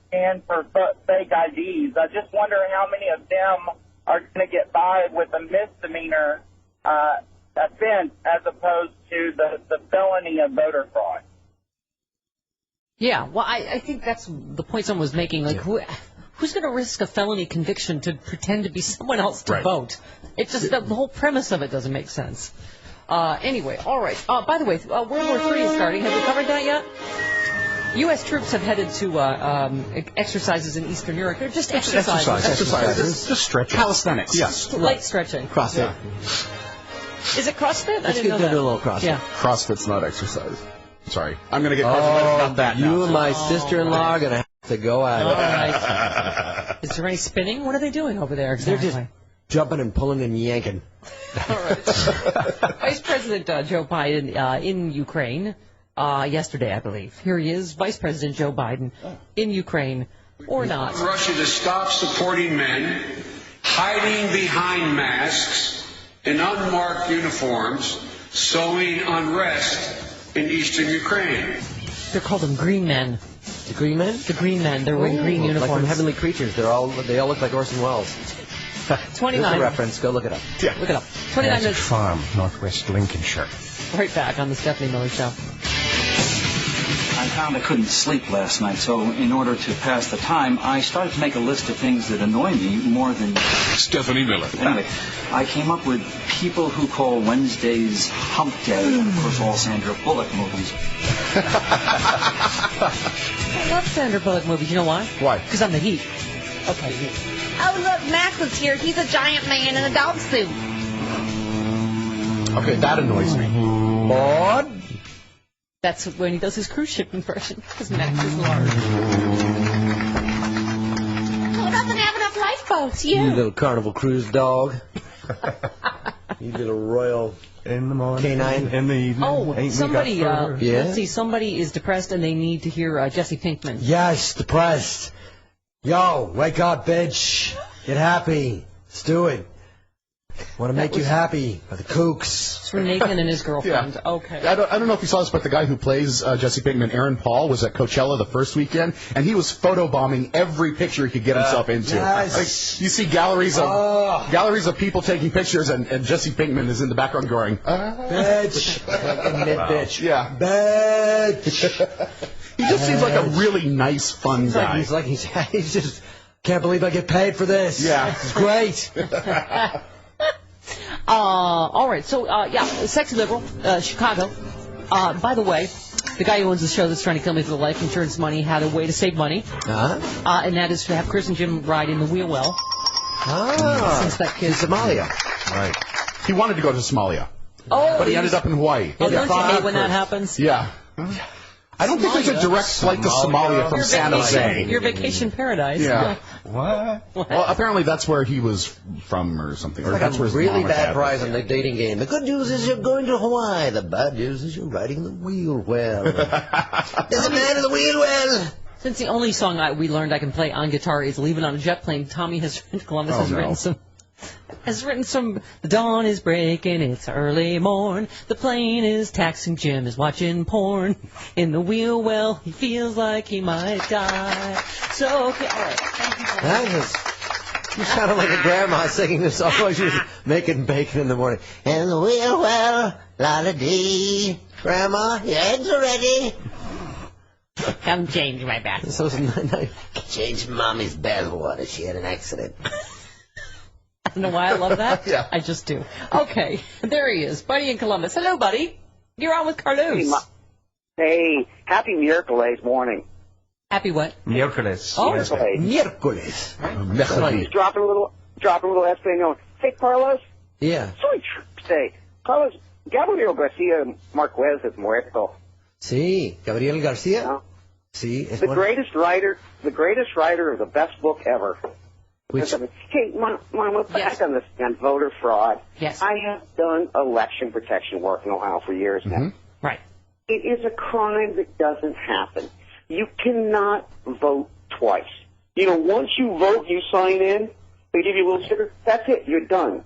scan for fake IDs. I just wonder how many of them are going to get by with a misdemeanor offense as opposed to the felony of voter fraud. Yeah, well, I think that's the point someone was making. Like, who's going to risk a felony conviction to pretend to be someone else to vote? It just the whole premise of it doesn't make sense. Anyway, all right. By the way, World War III is starting. Have we covered that yet? U.S. troops have headed to exercises in Eastern Europe. They're just exercises. Just stretching. Calisthenics. Yes. Light stretching. CrossFit. Is it CrossFit? Let's get into a little CrossFit. Yeah. CrossFit's not exercise. Sorry. I'm going to get crucified about that now. You and my sister-in-law are going to have to go at it. All right. Is there any spinning? What are they doing over there exactly? They're just jumping and pulling and yanking. All right. Vice President Joe Biden in Ukraine yesterday, I believe. Here he is, Vice President Joe Biden in Ukraine, or not. Russia to stop supporting men hiding behind masks in unmarked uniforms sowing unrest in eastern Ukraine. They're called them green men. The green men? The green men. They're wearing green uniforms. Like from Heavenly Creatures. They all look like Orson Welles. 29. There's a reference. Go look it up. Yeah. Look it up. 29 minutes. Farm, Northwest Lincolnshire. Right back on the Stephanie Miller Show. I found I couldn't sleep last night, so in order to pass the time, I started to make a list of things that annoy me more than... Stephanie Miller. Anyway, I came up with people who call Wednesdays hump day, and of course all Sandra Bullock movies. I love Sandra Bullock movies. You know why? Why? Because I'm the Heat. Okay. Oh, look, Max is here. He's a giant man in a dog suit. Okay, that annoys me. What? That's when he does his cruise ship impression, because Max is large. Who doesn't have enough lifeboats? You. You little Carnival Cruise dog. You little royal in the morning, canine. In the evening. Oh, somebody, Yeah? let's see, somebody is depressed and they need to hear Jesse Pinkman. Yes, depressed. Yo, wake up, bitch. Get happy. Let's do it. Want to make you happy by the kooks. It's from Nathan and his girlfriend. Yeah. Okay. I don't know if you saw this, but the guy who plays Jesse Pinkman, Aaron Paul, was at Coachella the first weekend, and he was photobombing every picture he could get himself into. Yes. Like, you see galleries of people taking pictures, and Jesse Pinkman is in the background going, bitch. Admit bitch. Yeah. Bitch. He just seems like a really nice, fun guy. He's just, can't believe I get paid for this. Yeah. It's great. All right, so, Sexy Liberal, Chicago. By the way, the guy who owns the show that's trying to kill me for the life insurance money had a way to save money. And that is to have Chris and Jim ride in the wheel well. Since that kid... In Somalia. Right. He wanted to go to Somalia. Oh, but he ended up in Hawaii. Oh, don't you hate when that happens? Yeah. I don't think there's a direct flight to Somalia from San Jose. Your vacation paradise. Yeah. What? Well, apparently that's where he was from or something. Or Like that's a where his really mom bad or prize on the dating game. The good news is you're going to Hawaii. The bad news is you're riding the wheel well. There's a man in the wheel well. Since the only song we learned I can play on guitar is "Leave It on a Jet Plane," Tommy Columbus has written some. The dawn is breaking, it's early morn. The plane is taxing, Jim is watching porn. In the wheel well, he feels like he might die. So, okay, all right. Thank you. You sounded like a grandma singing this song while she was making bacon in the morning. In the wheel well, la-da-dee. Grandma, your eggs are ready. Come change my bath. So change Mommy's bathwater. She had an accident. I don't know why I love that. Yeah. I just do. Okay, there he is, Buddy in Columbus. Hello, Buddy. You're on with Carlos. Hey, happy Miraculous morning. Happy what? Miércoles. Oh, Yes. Miércoles. Miércoles. Dropping a little Espanol. Hey, Carlos. Yeah. Say, Carlos, Gabriel Garcia Marquez is muerto. Sí, Gabriel García. No. Sí, The greatest writer of the best book ever. Which? Hey, Mom, back on this on voter fraud. Yes. I have done election protection work in Ohio for years now. Right. It is a crime that doesn't happen. You cannot vote twice. You know, once you vote, you sign in, they give you a little sticker, that's it, you're done.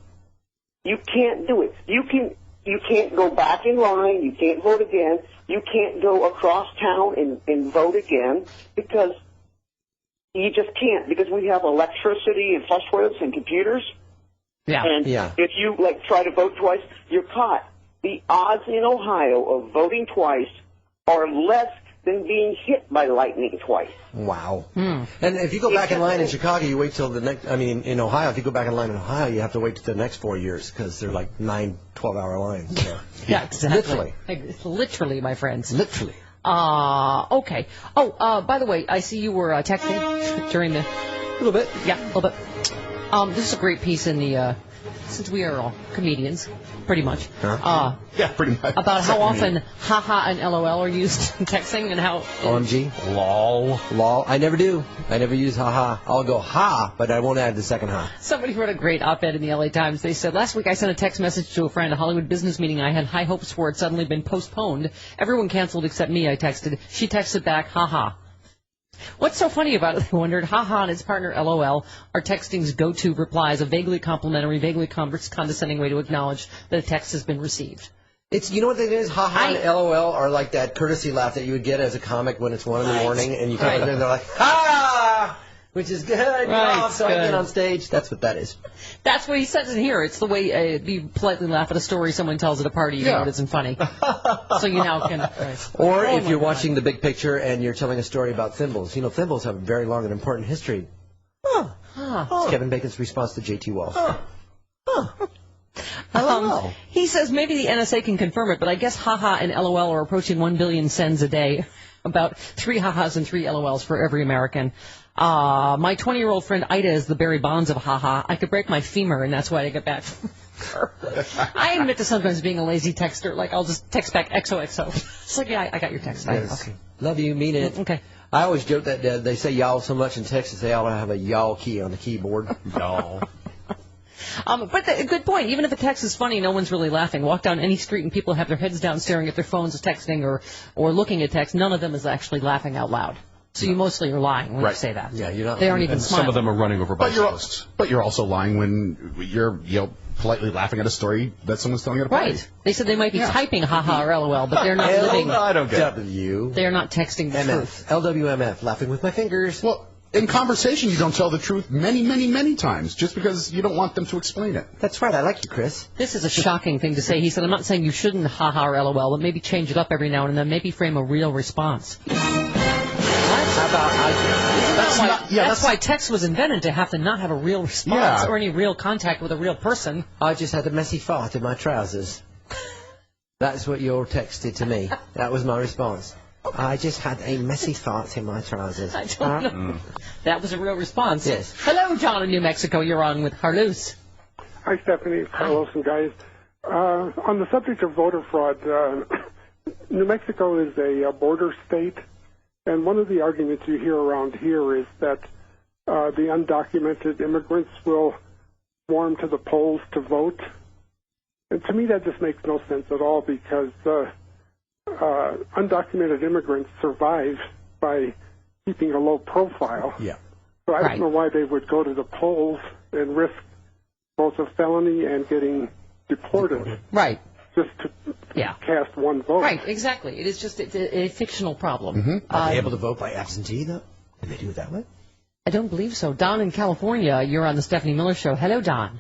You can't do it. You can't go back in line, you can't vote again, you can't go across town and vote again, because you just can't, because we have electricity and phosphorus and computers. Yeah. And if you try to vote twice, you're caught. The odds in Ohio of voting twice are less than being hit by lightning twice. Wow. And if you go back in line in Chicago, you wait till the next, in Ohio, if you go back in line in Ohio, you have to wait till the next 4 years because they're like 9, 12-hour lines. So. Yeah, exactly. Literally. Literally, my friends. Literally. Okay. Oh, by the way, I see you were texting during the... A little bit. Yeah, a little bit. This is a great piece in the... since we are all comedians, pretty much. Yeah, pretty much. About how often haha and LOL are used in texting and how... OMG. Lol. I never do. I never use haha. I'll go ha, but I won't add the second ha. Somebody wrote a great op-ed in the LA Times. They said, last week I sent a text message to a friend, a Hollywood business meeting I had high hopes for. It suddenly been postponed. Everyone canceled except me, I texted. She texted back, haha. What's so funny about it, I wondered, haha and its partner LOL are texting's go-to replies, a vaguely complimentary, vaguely condescending way to acknowledge that a text has been received. It's, you know what it is? Ha-ha and LOL are like that courtesy laugh that you would get as a comic when it's 1 in the morning, and you come in there and they're like, ha! Which is good. Right, so I get on stage. That's what that is. That's what he says in here. It's the way you politely laugh at a story someone tells at a party, even though it isn't funny. So you now can... Right. Or if you're watching the big picture and you're telling a story about thimbles. You know, thimbles have a very long and important history. It's Kevin Bacon's response to J.T. Walsh. He says maybe the NSA can confirm it, but I guess haha and LOL are approaching 1 billion sends a day. About 3 ha-has and 3 LOLs for every American. My 20-year-old friend Ida is the Barry Bonds of ha-ha. I could break my femur, and that's why I get back from her. I admit to sometimes being a lazy texter. Like, I'll just text back XOXO. It's like, yeah, I got your text. Yes. Okay. Love you, mean it. Okay. I always joke that they say y'all so much in Texas, they ought to have a y'all key on the keyboard. Y'all. Good point. Even if a text is funny, no one's really laughing. Walk down any street and people have their heads down staring at their phones texting or looking at text. None of them is actually laughing out loud. So you mostly are lying when you say that. Yeah, you're not. They aren't even smiling. Some of them are running over bicyclists. But you're also lying when you're politely laughing at a story that someone's telling at a party. Right. They said they might be typing haha or LOL, but they're not living. I don't get W. They're not texting the truth. LWMF, laughing with my fingers. Well, in conversation, you don't tell the truth many, many, many times just because you don't want them to explain it. That's right. I like you, Chris. This is a shocking thing to say. He said, I'm not saying you shouldn't haha or LOL, but maybe change it up every now and then, maybe frame a real response. That's why text was invented, to have to not have a real response or any real contact with a real person. I just had a messy fart in my trousers. That's what you texted to me. That was my response. I just had a messy fart in my trousers. I don't know. That was a real response. Yes. Hello, John in New Mexico. You're on with Carlos. Hi, Stephanie, Carlos, and guys. On the subject of voter fraud, New Mexico is a border state, and one of the arguments you hear around here is that the undocumented immigrants will swarm to the polls to vote. And to me, that just makes no sense at all, because undocumented immigrants survive by keeping a low profile. Yeah. So I don't know why they would go to the polls and risk both a felony and getting deported. Right. Just to cast one vote. Right, exactly. It is just a fictional problem. Mm-hmm. Are they able to vote by absentee, though? Can they do it that way? I don't believe so. Don in California, you're on the Stephanie Miller Show. Hello, Don.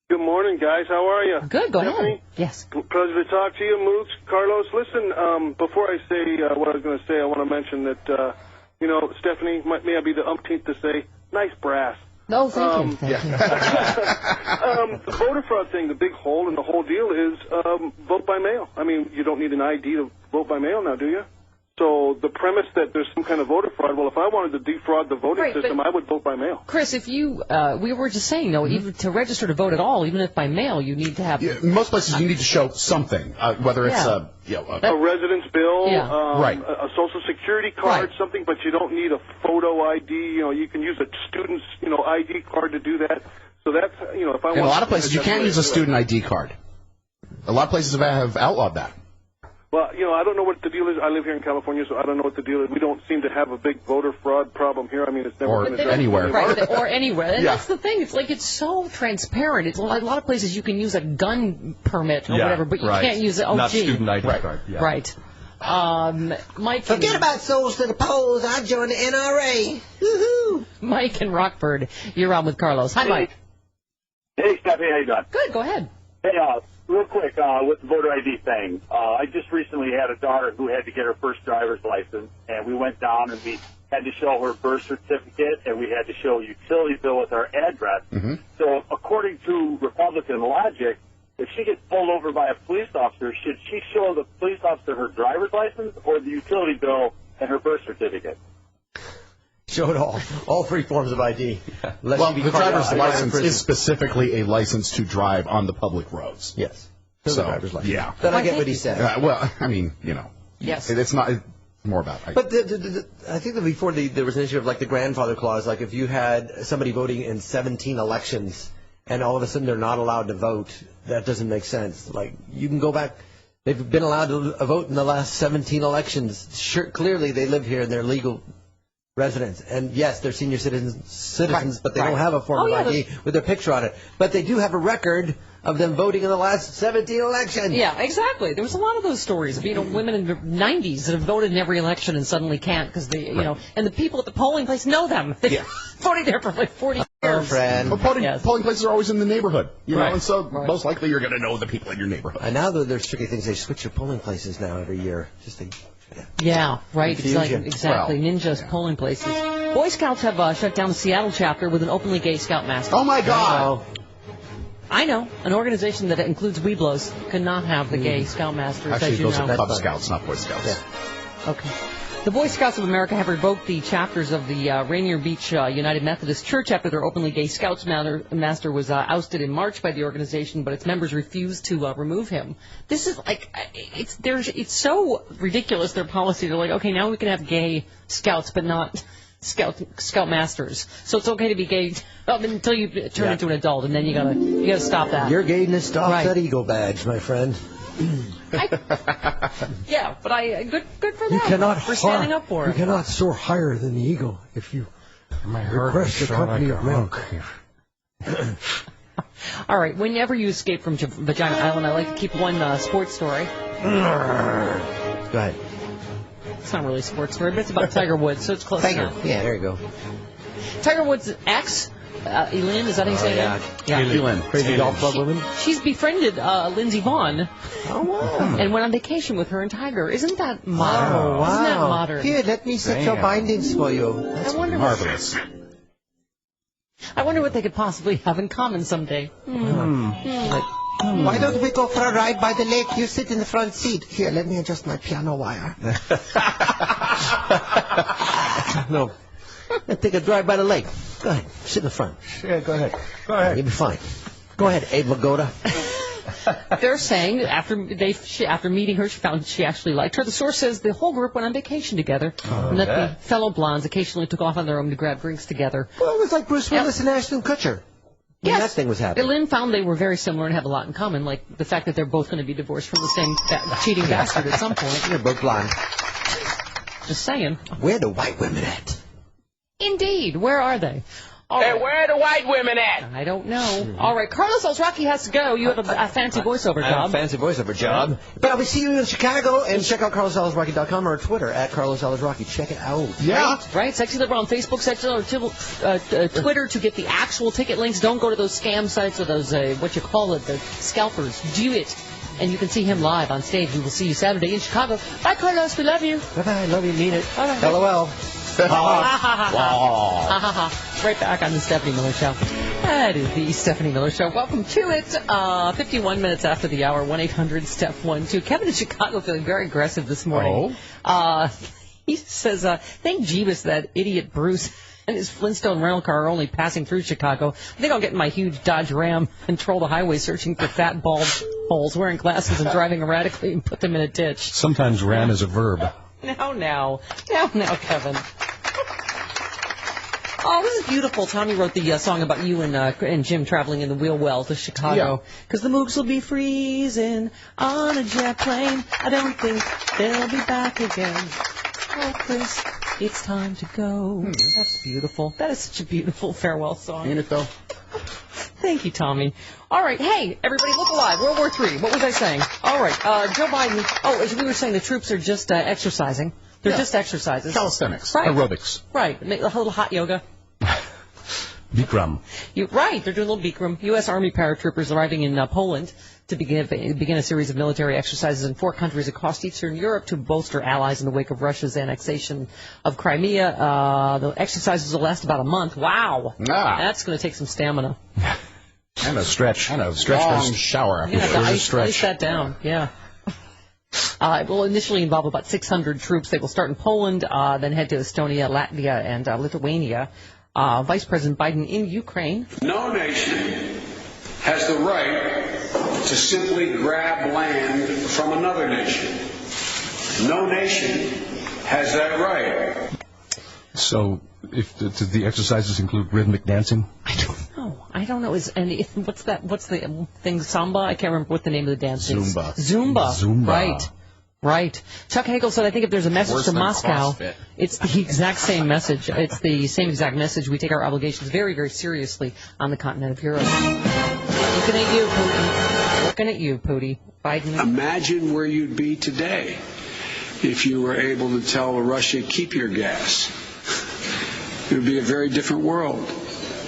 Good morning, guys. How are you? Good. Go Stephanie? ahead. Yes. Pleasure to talk to you, Mooks. Carlos, listen, before I say what I was going to say, I want to mention that, Stephanie, may I be the umpteenth to say, nice brass. No, thank you. The voter fraud thing, the big hole in the whole deal is vote by mail. I mean, you don't need an ID to vote by mail now, do you? So the premise that there's some kind of voter fraud, well, if I wanted to defraud the voting system, I would vote by mail. Chris, if you, we were just saying, though, even to register to vote at all, even if by mail, you need to have... Yeah, in most places, you need to show something, whether it's a residence bill, a social security card, something, but you don't need a photo ID. You can use a student's, ID card to do that. So that's, if I want... In a lot of places, you can't use a student ID card. A lot of places have outlawed that. Well, I don't know what the deal is. I live here in California, so I don't know what the deal is. We don't seem to have a big voter fraud problem here. I mean, it's never been anywhere. Right, or anywhere. And that's the thing. It's like it's so transparent. It's a lot of places you can use a gun permit or whatever, but you can't use it. Oh, not student ID card. Yeah. Right. Mike. Forget about souls to the polls. I joined the NRA. Woohoo! Mike in Rockford, you're on with Carlos. Hi, Mike. Hey, Stephanie, how you doing? Good. Go ahead. Hey, real quick, with the voter ID thing, I just recently had a daughter who had to get her first driver's license, and we went down and we had to show her birth certificate, and we had to show a utility bill with our address. Mm-hmm. So according to Republican logic, if she gets pulled over by a police officer, should she show the police officer her driver's license or the utility bill and her birth certificate? Show it all 3 forms of ID. Well, the driver's license is specifically a license to drive on the public roads. Yes. So, driver's license. Yeah. Then I get what he said. Well, I mean, Yes. It's not more about... But I think that before there was an issue of like the grandfather clause, like if you had somebody voting in 17 elections and all of a sudden they're not allowed to vote, that doesn't make sense. Like, you can go back... They've been allowed to vote in the last 17 elections. Sure, clearly they live here and they're legal residents. And yes, they're senior citizens, but they don't have a form of yeah, ID with their picture on it. But they do have a record of them voting in the last 17 elections. Yeah, exactly. There was a lot of those stories of women in the 90s that have voted in every election and suddenly can't because they, and the people at the polling place know them. They've voted there for like 40 years. Well, polling places are always in the neighborhood, know, and so most likely you're going to know the people in your neighborhood. And now there's strictly things, they switch your polling places now every year. Just to, Yeah, right. Confusion. Exactly. Ninjas polling places. Boy Scouts have shut down the Seattle chapter with an openly gay Scoutmaster. Oh my God! I know. An organization that includes Weeblos cannot have the gay Scoutmasters. Actually, as you those know. are Cub Scouts, not Boy Scouts. Yeah. Okay. The Boy Scouts of America have revoked the chapters of the Rainier Beach United Methodist Church after their openly gay Scoutmaster was ousted in March by the organization, but its members refused to remove him. This is like, it's so ridiculous, their policy. They're like, okay, now we can have gay Scouts, but not Scoutmasters. So it's okay to be gay until you turn into an adult, and then you gotta stop that. Your gayness stops that ego badge, my friend. Yeah, but good for them. You cannot for standing up for it. You cannot soar higher than the eagle if you request the company of milk. All right, whenever you escape from Vagina Island, I like to keep one sports story. Go ahead. It's not really a sports story, but it's about Tiger Woods, so it's close enough. Yeah, there you go. Tiger Woods' ex, Elin, is that how you say it? Yeah. Elin. Crazy golf club woman. She's befriended Lindsey Vonn. Oh, wow. And went on vacation with her and Tiger. Isn't that modern? Oh, wow. Isn't that modern? Here, let me set your bindings for you. That's marvelous. I wonder what they could possibly have in common someday. Why don't we go for a ride by the lake? You sit in the front seat. Here, let me adjust my piano wire. No. Let's take a drive by the lake. Go ahead. Sit in the front. Yeah, go ahead. You'll be fine. Go ahead, Abe Lagoda. They're saying after meeting her, she found she actually liked her. The source says the whole group went on vacation together, and that the fellow blondes occasionally took off on their own to grab drinks together. Well, it was like Bruce Willis and Ashton Kutcher. Yes, that thing was happening. Lynn found they were very similar and have a lot in common, like the fact that they're both going to be divorced from the same cheating bastard at some point. They're both blonde. Just saying. Where are the white women at? Indeed, where are they? Hey, where are the white women at? I don't know. All right, Carlos Alzraki has to go. You have a fancy voiceover job. I have a fancy voiceover job. But I will see you in Chicago, and check out carlosalzraki.com or Twitter at carlosalzraki. Check it out. Yeah. Right. Sexy Liberal on Facebook, Sexy Liberal Twitter to get the actual ticket links. Don't go to those scam sites or those, what you call it, the scalpers. Do it. And you can see him live on stage. We will see you Saturday in Chicago. Bye, Carlos. We love you. Bye-bye. Love you. Mean it. Bye-bye. LOL. Right back on the Stephanie Miller Show. That is the Stephanie Miller Show. Welcome to it. 51 minutes after the hour, 1-800-STEP-12. Kevin in Chicago feeling very aggressive this morning. He says, thank Jeebus that idiot Bruce and his Flintstone rental car are only passing through Chicago. I think I'll get in my huge Dodge Ram and troll the highway searching for fat, bald holes, wearing glasses and driving erratically and put them in a ditch. Sometimes ram is a verb. Now, Kevin. Oh, this is beautiful. Tommy wrote the song about you and Jim traveling in the wheel well to Chicago. Because the Moogs will be freezing on a jet plane. I don't think they'll be back again. Oh, Chris, it's time to go. That's beautiful. That is such a beautiful farewell song. Ain't it, though? Thank you, Tommy. All right. Hey, everybody, look alive. World War III. What was I saying? All right. Joe Biden. Oh, as we were saying, the troops are just exercising. They're just exercises. Calisthenics. Right. Aerobics. Right. A little hot yoga. Bikram. Right. They're doing a little Bikram. U.S. Army paratroopers arriving in Poland to begin a series of military exercises in 4 countries across Eastern Europe to bolster allies in the wake of Russia's annexation of Crimea. The exercises will last about a month. Wow. That's going to take some stamina. And a stretch. And a stretch long shower. You're going to have to ice that down. Yeah. It will initially involve about 600 troops. They will start in Poland, then head to Estonia, Latvia, and Lithuania. Vice President Biden in Ukraine. No nation has the right to simply grab land from another nation. No nation has that right. So, do the exercises include rhythmic dancing? I don't know. What's the thing? Samba? I can't remember what the name of the dance is. Zumba. Zumba. Right. Right. Chuck Hagel said, I think if there's a message Worse to than Moscow, CrossFit. it's the exact same message. It's the same exact message. We take our obligations very, very seriously on the continent of Europe. Looking at you, Putin. Looking at you, Pootie. Biden. Imagine where you'd be today if you were able to tell Russia, keep your gas. It would be a very different world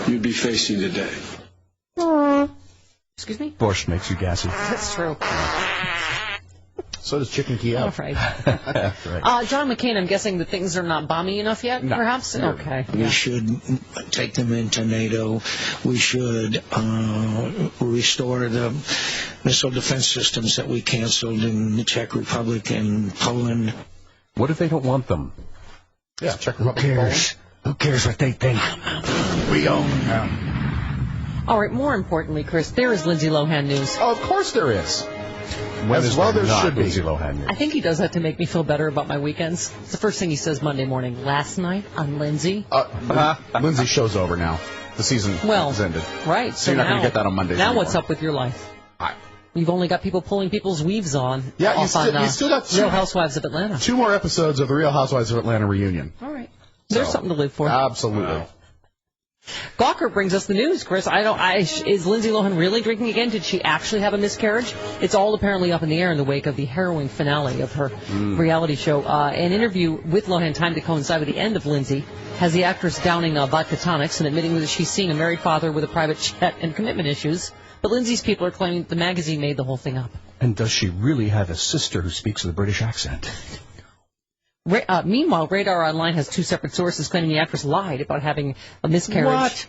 you'd be facing today. Excuse me? Borscht makes you gassy. That's true. So does Chicken Kiev. All right. John McCain, I'm guessing that things are not bomby enough yet, perhaps? Okay. We should take them into NATO. We should restore the missile defense systems that we canceled in the Czech Republic and Poland. What if they don't want them? Yeah, Czech Who Republic. cares? Who cares what they think? We own them. All right, more importantly, Chris, there is Lindsay Lohan news. Oh, of course there is. When As is well there there not should be. Lindsay Lohan news? I think he does that to make me feel better about my weekends. It's the first thing he says Monday morning. Last night on Lindsay. Lindsay's show's over now. The season has ended. Right. So you're not going to get that on Mondays Now anymore. what's up with your life? You've only got people pulling people's weaves on. Yeah, you on, still got Real Housewives of Atlanta. 2 more episodes of the Real Housewives of Atlanta reunion. All right. There's something to live for. Absolutely. Wow. Gawker brings us the news, Chris. Is Lindsay Lohan really drinking again? Did she actually have a miscarriage? It's all apparently up in the air in the wake of the harrowing finale of her reality show. An interview with Lohan, timed to coincide with the end of Lindsay, has the actress downing vodka tonics and admitting that she's seeing a married father with a private jet and commitment issues. But Lindsay's people are claiming that the magazine made the whole thing up. And does she really have a sister who speaks with a British accent? Meanwhile, Radar Online has 2 separate sources claiming the actress lied about having a miscarriage. What?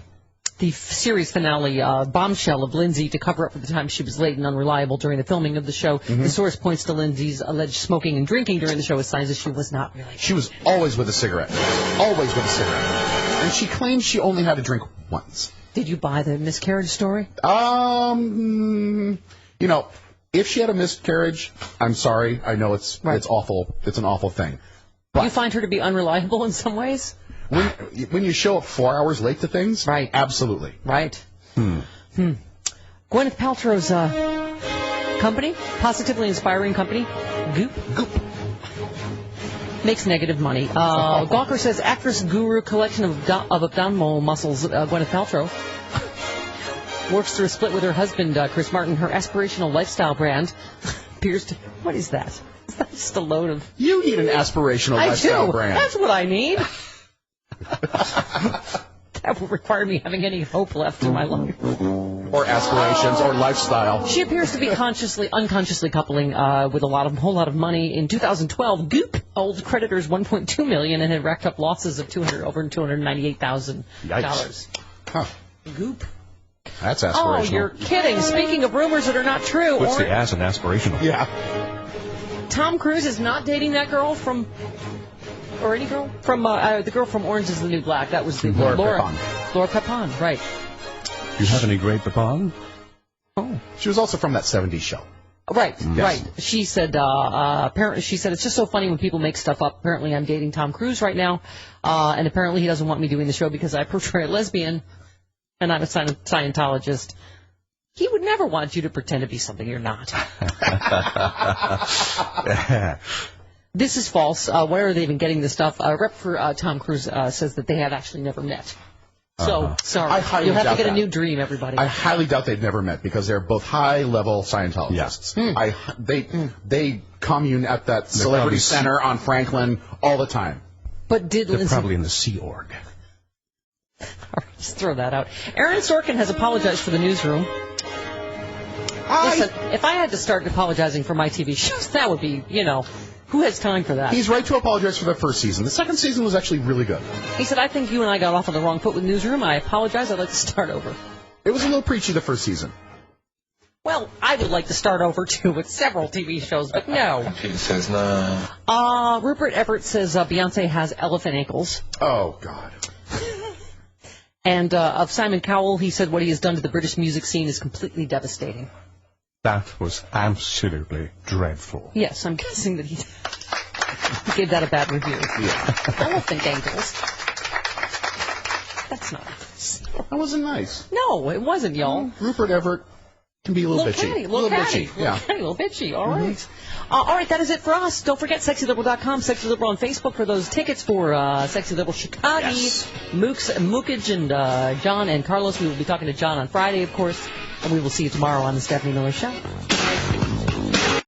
The series finale bombshell of Lindsay to cover up for the time she was late and unreliable during the filming of the show. The source points to Lindsay's alleged smoking and drinking during the show as signs that she was not really. She was always with a cigarette. Always with a cigarette. And she claims she only had to drink once. Did you buy the miscarriage story? You know, if she had a miscarriage, I'm sorry. I know it's awful. It's an awful thing. But you find her to be unreliable in some ways? When you show up 4 hours late to things, right? Absolutely. Right. Gwyneth Paltrow's company, positively inspiring company, Goop. Makes negative money. Gawker says actress guru collection of abdominal muscles, Gwyneth Paltrow, works through a split with her husband, Chris Martin. Her aspirational lifestyle brand appears to... What is that? Is that just a load of... You need an aspirational lifestyle brand. That's what I need. That would require me having any hope left in my life. Or aspirations, or lifestyle. She appears to be unconsciously coupling with a whole lot of money. In 2012, Goop owed creditors $1.2 million and had racked up losses of over $298,000. Yikes. Huh. Goop. That's aspirational. Oh, you're kidding. Speaking of rumors that are not true. What's the ass in aspirational? Yeah. Tom Cruise is not dating that girl from... Or any girl? From the girl from Orange is the New Black. That was the Laura Pepin, right. Do you have any great pepin? Oh. She was also from that 70s show. Right, Yes. right. She said, apparently, it's just so funny when people make stuff up. Apparently, I'm dating Tom Cruise right now, and apparently he doesn't want me doing the show because I portray a lesbian, and I'm a Scientologist. He would never want you to pretend to be something you're not. This is false. Where are they even getting this stuff? A rep for Tom Cruise says that they have actually never met. So, sorry. You'll have to get a new dream, everybody. I highly doubt they've never met because they're both high-level Scientologists. Yes. They commune at that celebrity center on Franklin all the time. But did They're Lindsay... probably in the Sea Org. All right, just throw that out. Aaron Sorkin has apologized for the newsroom. Listen, if I had to start apologizing for my TV shows, that would be, who has time for that? He's right to apologize for the first season. The second season was actually really good. He said, I think you and I got off on the wrong foot with Newsroom. I apologize. I'd like to start over. It was a little preachy the first season. Well, I would like to start over, too, with several TV shows, but no. She says no. Rupert Everett says Beyonce has elephant ankles. Oh, God. And of Simon Cowell, he said what he has done to the British music scene is completely devastating. That was absolutely dreadful. Yes, I'm guessing that he gave that a bad review. Yeah. Elephant ankles. That's not nice. That wasn't nice. No, it wasn't, y'all. Rupert Everett. Can be a little bitchy. Catty, little catty, bitchy. Yeah. Little bitchy. All right. All right, that is it for us. Don't forget SexyLiberal.com, Sexy Liberal on Facebook for those tickets for Sexy Liberal Chicago. Yes. Mookage and John and Carlos. We will be talking to John on Friday, of course, and we will see you tomorrow on the Stephanie Miller Show.